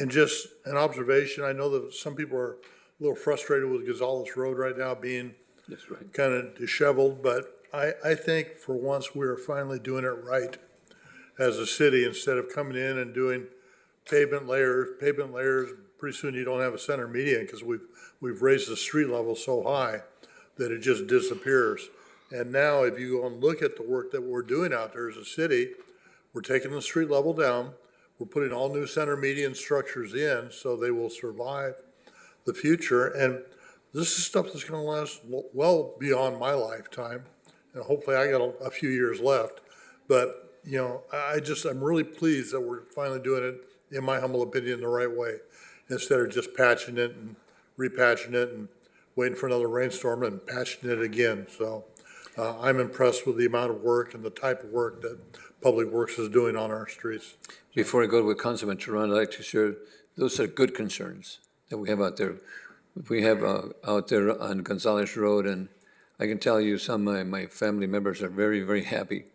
F: just an observation, I know that some people are a little frustrated with Gonzales Road right now being kind of disheveled, but I think for once we're finally doing it right as a city instead of coming in and doing pavement layers. Pretty soon you don't have a center median because we've raised the street level so high that it just disappears. And now if you go and look at the work that we're doing out there as a city, we're taking the street level down. We're putting all new center median structures in so they will survive the future. And this is stuff that's going to last well beyond my lifetime. And hopefully I got a few years left. But, I'm really pleased that we're finally doing it, in my humble opinion, the right way, instead of just patching it and repatching it and waiting for another rainstorm and patching it again. So I'm impressed with the amount of work and the type of work that Public Works is doing on our streets.
B: Before I go with Councilman Teran, I'd like to share, those are good concerns that we have out there. We have out there on Gonzales Road, and I can tell you some of my family members are very, very happy.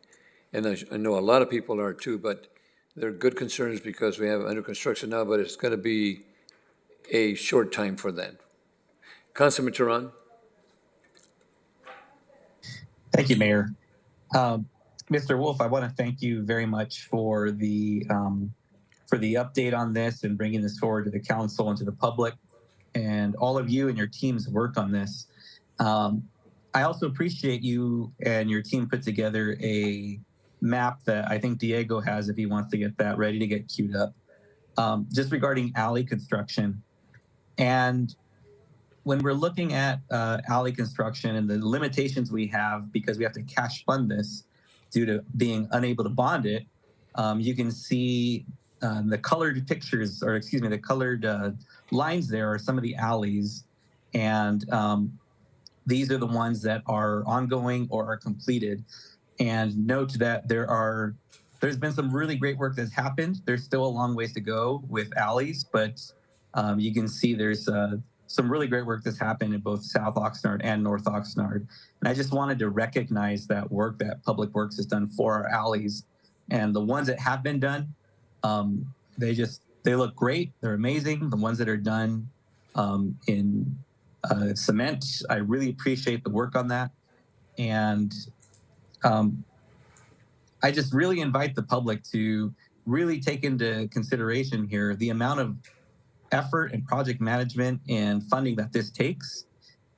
B: And I know a lot of people are too, but They're good concerns because we have under construction now, but it's going to be a short time for that. Councilman Turan?
R: Thank you, Mayor. Mr. Wolf, I want to thank you very much for the update on this and bringing this forward to the council and to the public, and all of you and your team's work on this. I also appreciate you and your team put together a map that I think Diego has if he wants to get that ready to get queued up, just regarding alley construction. And when we're looking at alley construction and the limitations we have because we have to cash fund this due to being unable to bond it, you can see the colored pictures, or excuse me, the colored lines there are some of the alleys. And these are the ones that are ongoing or are completed. And note that there's been some really great work that's happened. There's still a long ways to go with alleys, but you can see there's some really great work that's happened in both South Oxnard and North Oxnard. And I just wanted to recognize that work that Public Works has done for our alleys. And the ones that have been done, they look great. They're amazing. The ones that are done in cement, I really appreciate the work on that. And I just really invite the public to really take into consideration here the amount of effort and project management and funding that this takes.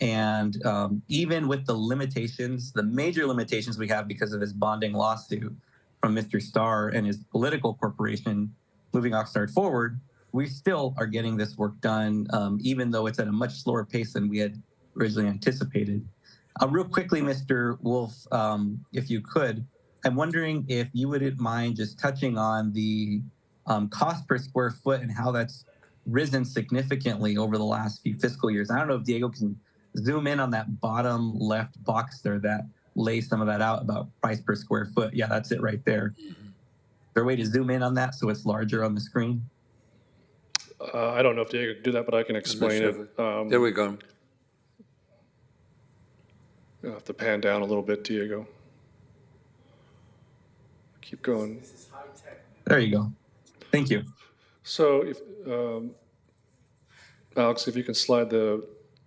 R: And even with the limitations, the major limitations we have because of this bonding lawsuit from Mr. Starr and his political corporation moving Oxnard forward, we still are getting this work done, even though it's at a much slower pace than we had originally anticipated. Real quickly, Mr. Wolf, if you could, I'm wondering if you wouldn't mind just touching on the cost per square foot and how that's risen significantly over the last few fiscal years. I don't know if Diego can zoom in on that bottom left box there that lays some of that out about price per square foot. Yeah, that's it right there. Is there a way to zoom in on that so it's larger on the screen?
J: I don't know if Diego can do that, but I can explain it.
B: There we go.
J: You'll have to pan down a little bit, Diego. Keep going.
R: There you go. Thank you.
J: So, if, Alex, if you can slide the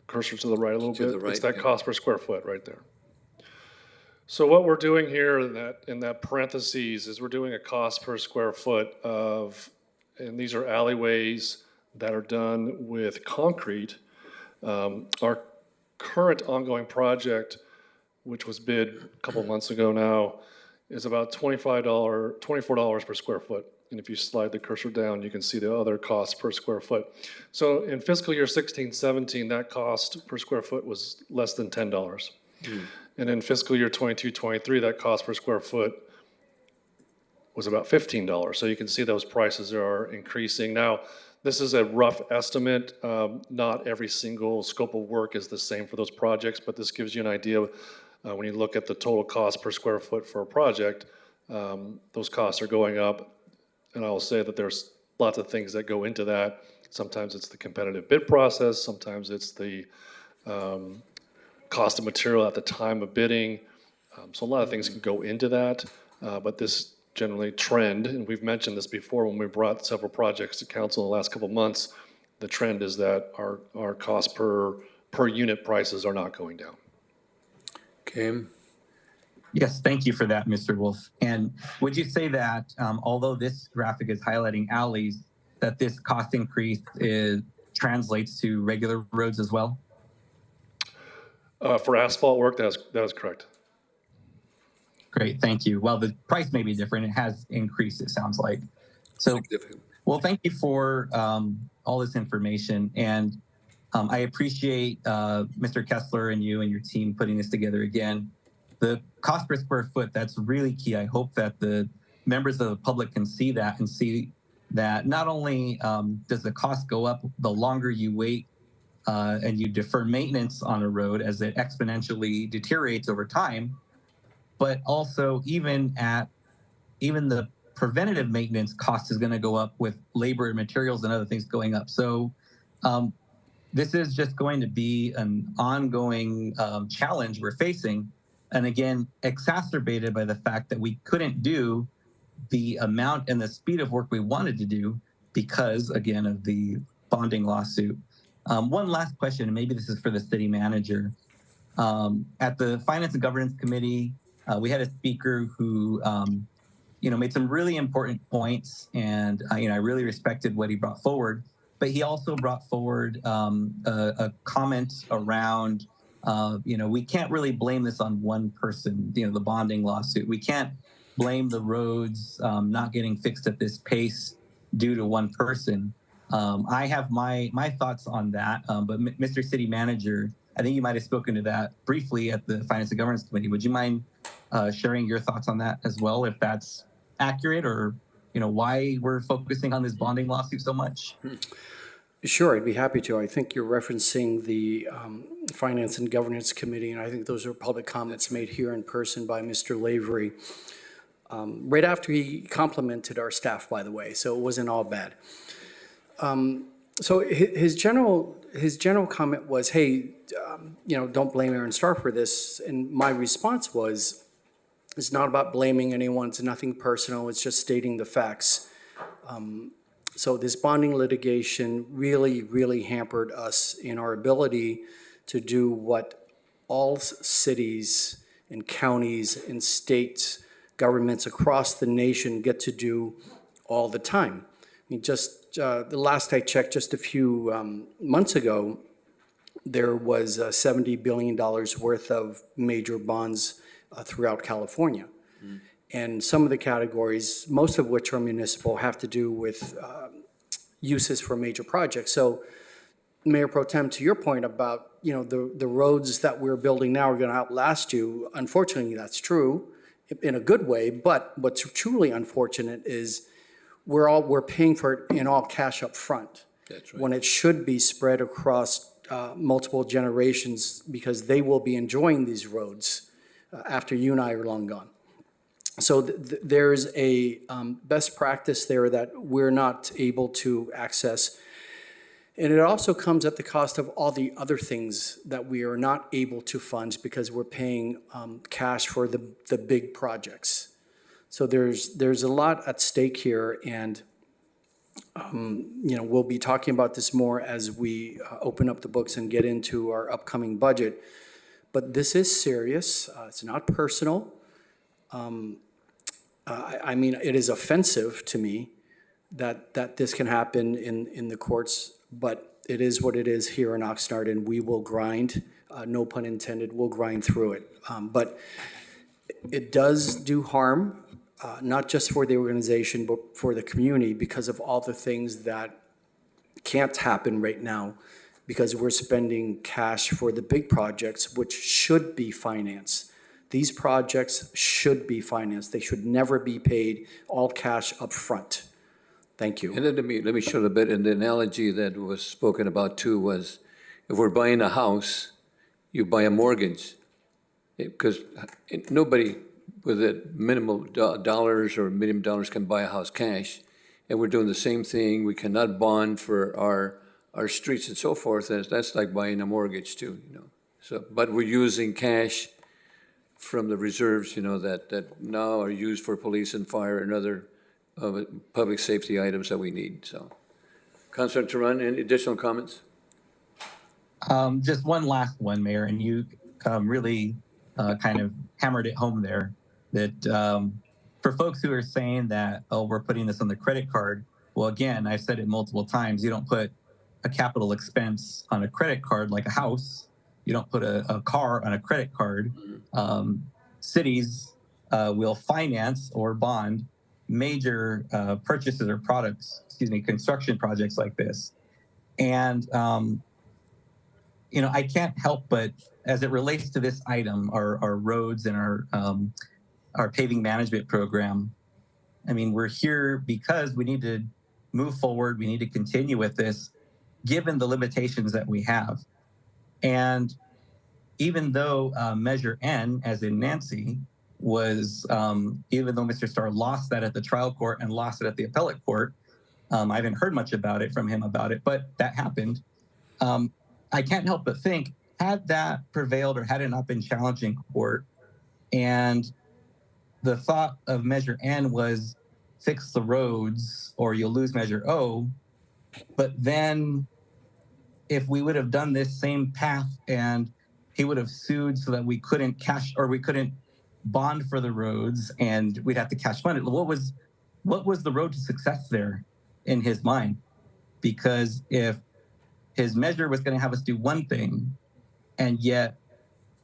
J: cursor to the right a little bit,
B: the right,
J: it's that
B: yeah.
J: cost per square foot right there. So what we're doing here in that parentheses is we're doing a cost per square foot of, and these are alleyways that are done with concrete. Our current ongoing project, which was bid a couple months ago now, is about $24 per square foot. And if you slide the cursor down, you can see the other costs per square foot. So in fiscal year 16-17, that cost per square foot was less than $10. And in fiscal year 22-23, that cost per square foot was about $15. So you can see those prices are increasing. Now, this is a rough estimate. Not every single scope of work is the same for those projects, but this gives you an idea when you look at the total cost per square foot for a project, those costs are going up. And I'll say that there's lots of things that go into that. Sometimes it's the competitive bid process. Sometimes it's the cost of material at the time of bidding. So a lot of things can go into that. But this generally trend, and we've mentioned this before when we brought several projects to council in the last couple of months, the trend is that our cost per unit prices are not going down.
B: Okay.
R: Yes, thank you for that, Mr. Wolf. And would you say that although this graphic is highlighting alleys, that this cost increase translates to regular roads as well?
J: For asphalt work, that is correct.
R: Great, thank you. Well, the price may be different. It has increased, it sounds like. So, well, thank you for all this information. And I appreciate Mr. Kessler and you and your team putting this together again. The cost per square foot, that's really key. I hope that the members of the public can see that and see that not only does the cost go up the longer you wait and you defer maintenance on a road as it exponentially deteriorates over time, but also even the preventative maintenance cost is going to go up with labor and materials and other things going up. So this is just going to be an ongoing challenge we're facing. And again, exacerbated by the fact that we couldn't do the amount and the speed of work we wanted to do because, again, of the bonding lawsuit. One last question, and maybe this is for the city manager. At the Finance and Governance Committee, we had a speaker who, made some really important points, and I really respected what he brought forward. But he also brought forward a comment around, we can't really blame this on one person. The bonding lawsuit. We can't blame the roads not getting fixed at this pace due to one person. I have my thoughts on that, but Mr. City Manager, I think you might have spoken to that briefly at the Finance and Governance Committee. Would you mind sharing your thoughts on that as well, if that's accurate, or why we're focusing on this bonding lawsuit so much?
P: Sure, I'd be happy to. I think you're referencing the Finance and Governance Committee, and I think those are public comments made here in person by Mr. Lavery. Right after he complimented our staff, by the way, so it wasn't all bad. So his general comment was, hey, don't blame Aaron Starr for this. And my response was, it's not about blaming anyone. It's nothing personal. It's just stating the facts. So this bonding litigation really, really hampered us in our ability to do what all cities and counties and state governments across the nation get to do all the time. I mean, just the last I checked, just a few months ago, there was $70 billion worth of major bonds throughout California. And some of the categories, most of which are municipal, have to do with uses for major projects. So, Mayor Pro Tem, to your point about the roads that we're building now are going to outlast you, unfortunately that's true in a good way, but what's truly unfortunate is we're paying for it in all cash up front.
B: That's right.
P: When it should be spread across multiple generations, because they will be enjoying these roads after you and I are long gone. So there's a best practice there that we're not able to access. And it also comes at the cost of all the other things that we are not able to fund because we're paying cash for the big projects. So there's a lot at stake here, and we'll be talking about this more as we open up the books and get into our upcoming budget. But this is serious. It's not personal. I mean, it is offensive to me that this can happen in the courts, but it is what it is here in Oxnard, and we will grind, no pun intended, we'll grind through it. But it does do harm, not just for the organization, but for the community, because of all the things that can't happen right now, because we're spending cash for the big projects, which should be financed. These projects should be financed. They should never be paid all cash up front. Thank you.
B: And then let me show a bit. And the analogy that was spoken about too was, if we're buying a house, you buy a mortgage, because nobody with a minimal dollars or million dollars can buy a house cash. And we're doing the same thing. We cannot bond for our streets and so forth. That's like buying a mortgage too, So, but we're using cash from the reserves, that now are used for police and fire and other public safety items that we need. So, Councilor Turan, any additional comments?
R: Just one last one, Mayor, and you really kind of hammered it home there, that for folks who are saying that, oh, we're putting this on the credit card, well, again, I've said it multiple times, you don't put a capital expense on a credit card like a house. You don't put a car on a credit card. Cities will finance or bond major purchases or construction projects like this. And, I can't help but, as it relates to this item, our roads and our paving management program, I mean, we're here because we need to move forward. We need to continue with this, given the limitations that we have. And even though Measure N, as in Nancy, was, even though Mr. Starr lost that at the trial court and lost it at the appellate court, I haven't heard much about it from him about it, but that happened. I can't help but think, had that prevailed or had it not been challenged in court, and the thought of Measure N was fix the roads or you'll lose Measure O. But then if we would have done this same path and he would have sued so that we couldn't bond for the roads and we'd have to cash fund it. What was the road to success there in his mind? Because if his measure was going to have us do one thing and yet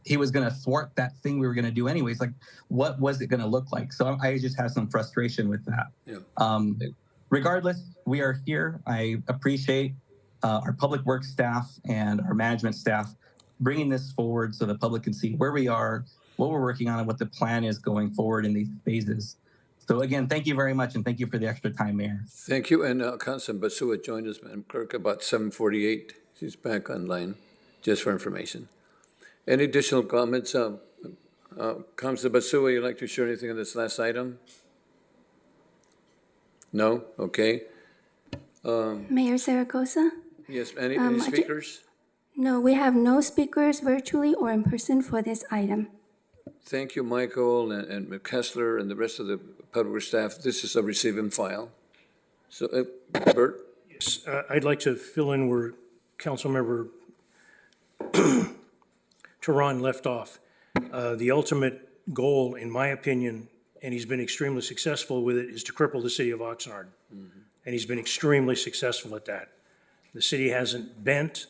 R: he was going to thwart that thing we were going to do anyways, like what was it going to look like? So I just have some frustration with that.
B: Yeah.
R: Regardless, we are here. I appreciate our public works staff and our management staff bringing this forward so the public can see where we are, what we're working on, and what the plan is going forward in these phases. So again, thank you very much, and thank you for the extra time, Mayor.
B: Thank you. And Councilman Basua joined us, Madam Clerk, about 7:48. She's back online, just for information. Any additional comments? Councilman Basua, you'd like to share anything on this last item? No? Okay.
C: Mayor Zaragoza?
B: Yes, any speakers?
C: No, we have no speakers virtually or in person for this item.
B: Thank you, Michael and Kessler and the rest of the public staff. This is a receive and file. So, Bert?
K: Yes, I'd like to fill in where Councilmember Tehran left off. The ultimate goal, in my opinion, and he's been extremely successful with it, is to cripple the city of Oxnard. And he's been extremely successful at that. The city hasn't bent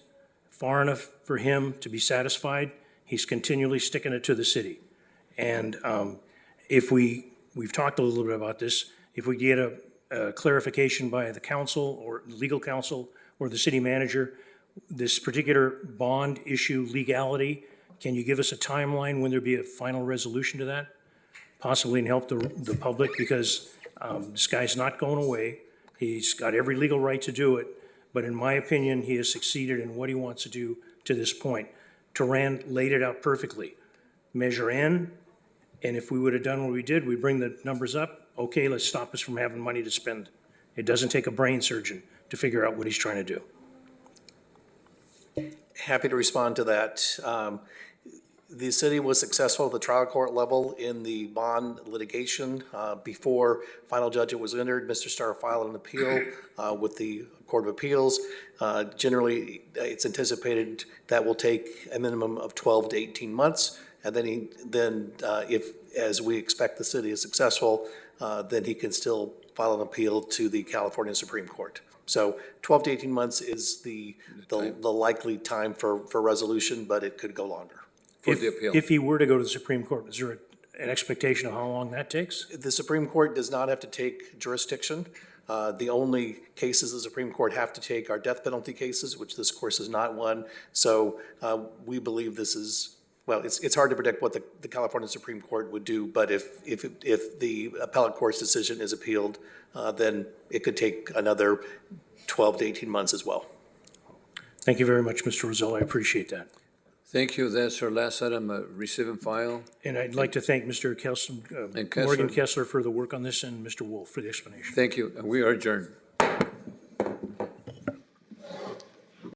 K: far enough for him to be satisfied. He's continually sticking it to the city. And if we've talked a little bit about this, if we get a clarification by the council or legal counsel or the city manager, this particular bond issue legality, can you give us a timeline when there'll be a final resolution to that? Possibly and help the public, because this guy's not going away. He's got every legal right to do it. But in my opinion, he has succeeded in what he wants to do to this point. Tehran laid it out perfectly. Measure N, and if we would have done what we did, we'd bring the numbers up. Okay, let's stop us from having money to spend. It doesn't take a brain surgeon to figure out what he's trying to do.
E: Happy to respond to that. The city was successful at the trial court level in the bond litigation. Before final judgment was entered, Mr. Starr filed an appeal with the Court of Appeals. Generally, it's anticipated that will take a minimum of 12 to 18 months. And then if, as we expect the city is successful, then he can still file an appeal to the California Supreme Court. So 12 to 18 months is the likely time for resolution, but it could go longer.
K: If he were to go to the Supreme Court, is there an expectation of how long that takes?
E: The Supreme Court does not have to take jurisdiction. The only cases the Supreme Court have to take are death penalty cases, which this, of course, is not one. So we believe this is, well, it's hard to predict what the California Supreme Court would do, but if the appellate court's decision is appealed, then it could take another 12 to 18 months as well.
K: Thank you very much, Mr. Rosella. I appreciate that.
B: Thank you. That's our last item, receive and file.
K: And I'd like to thank Mr. Morgan Kessler for the work on this, and Mr. Wolf for the explanation.
B: Thank you. And we are adjourned.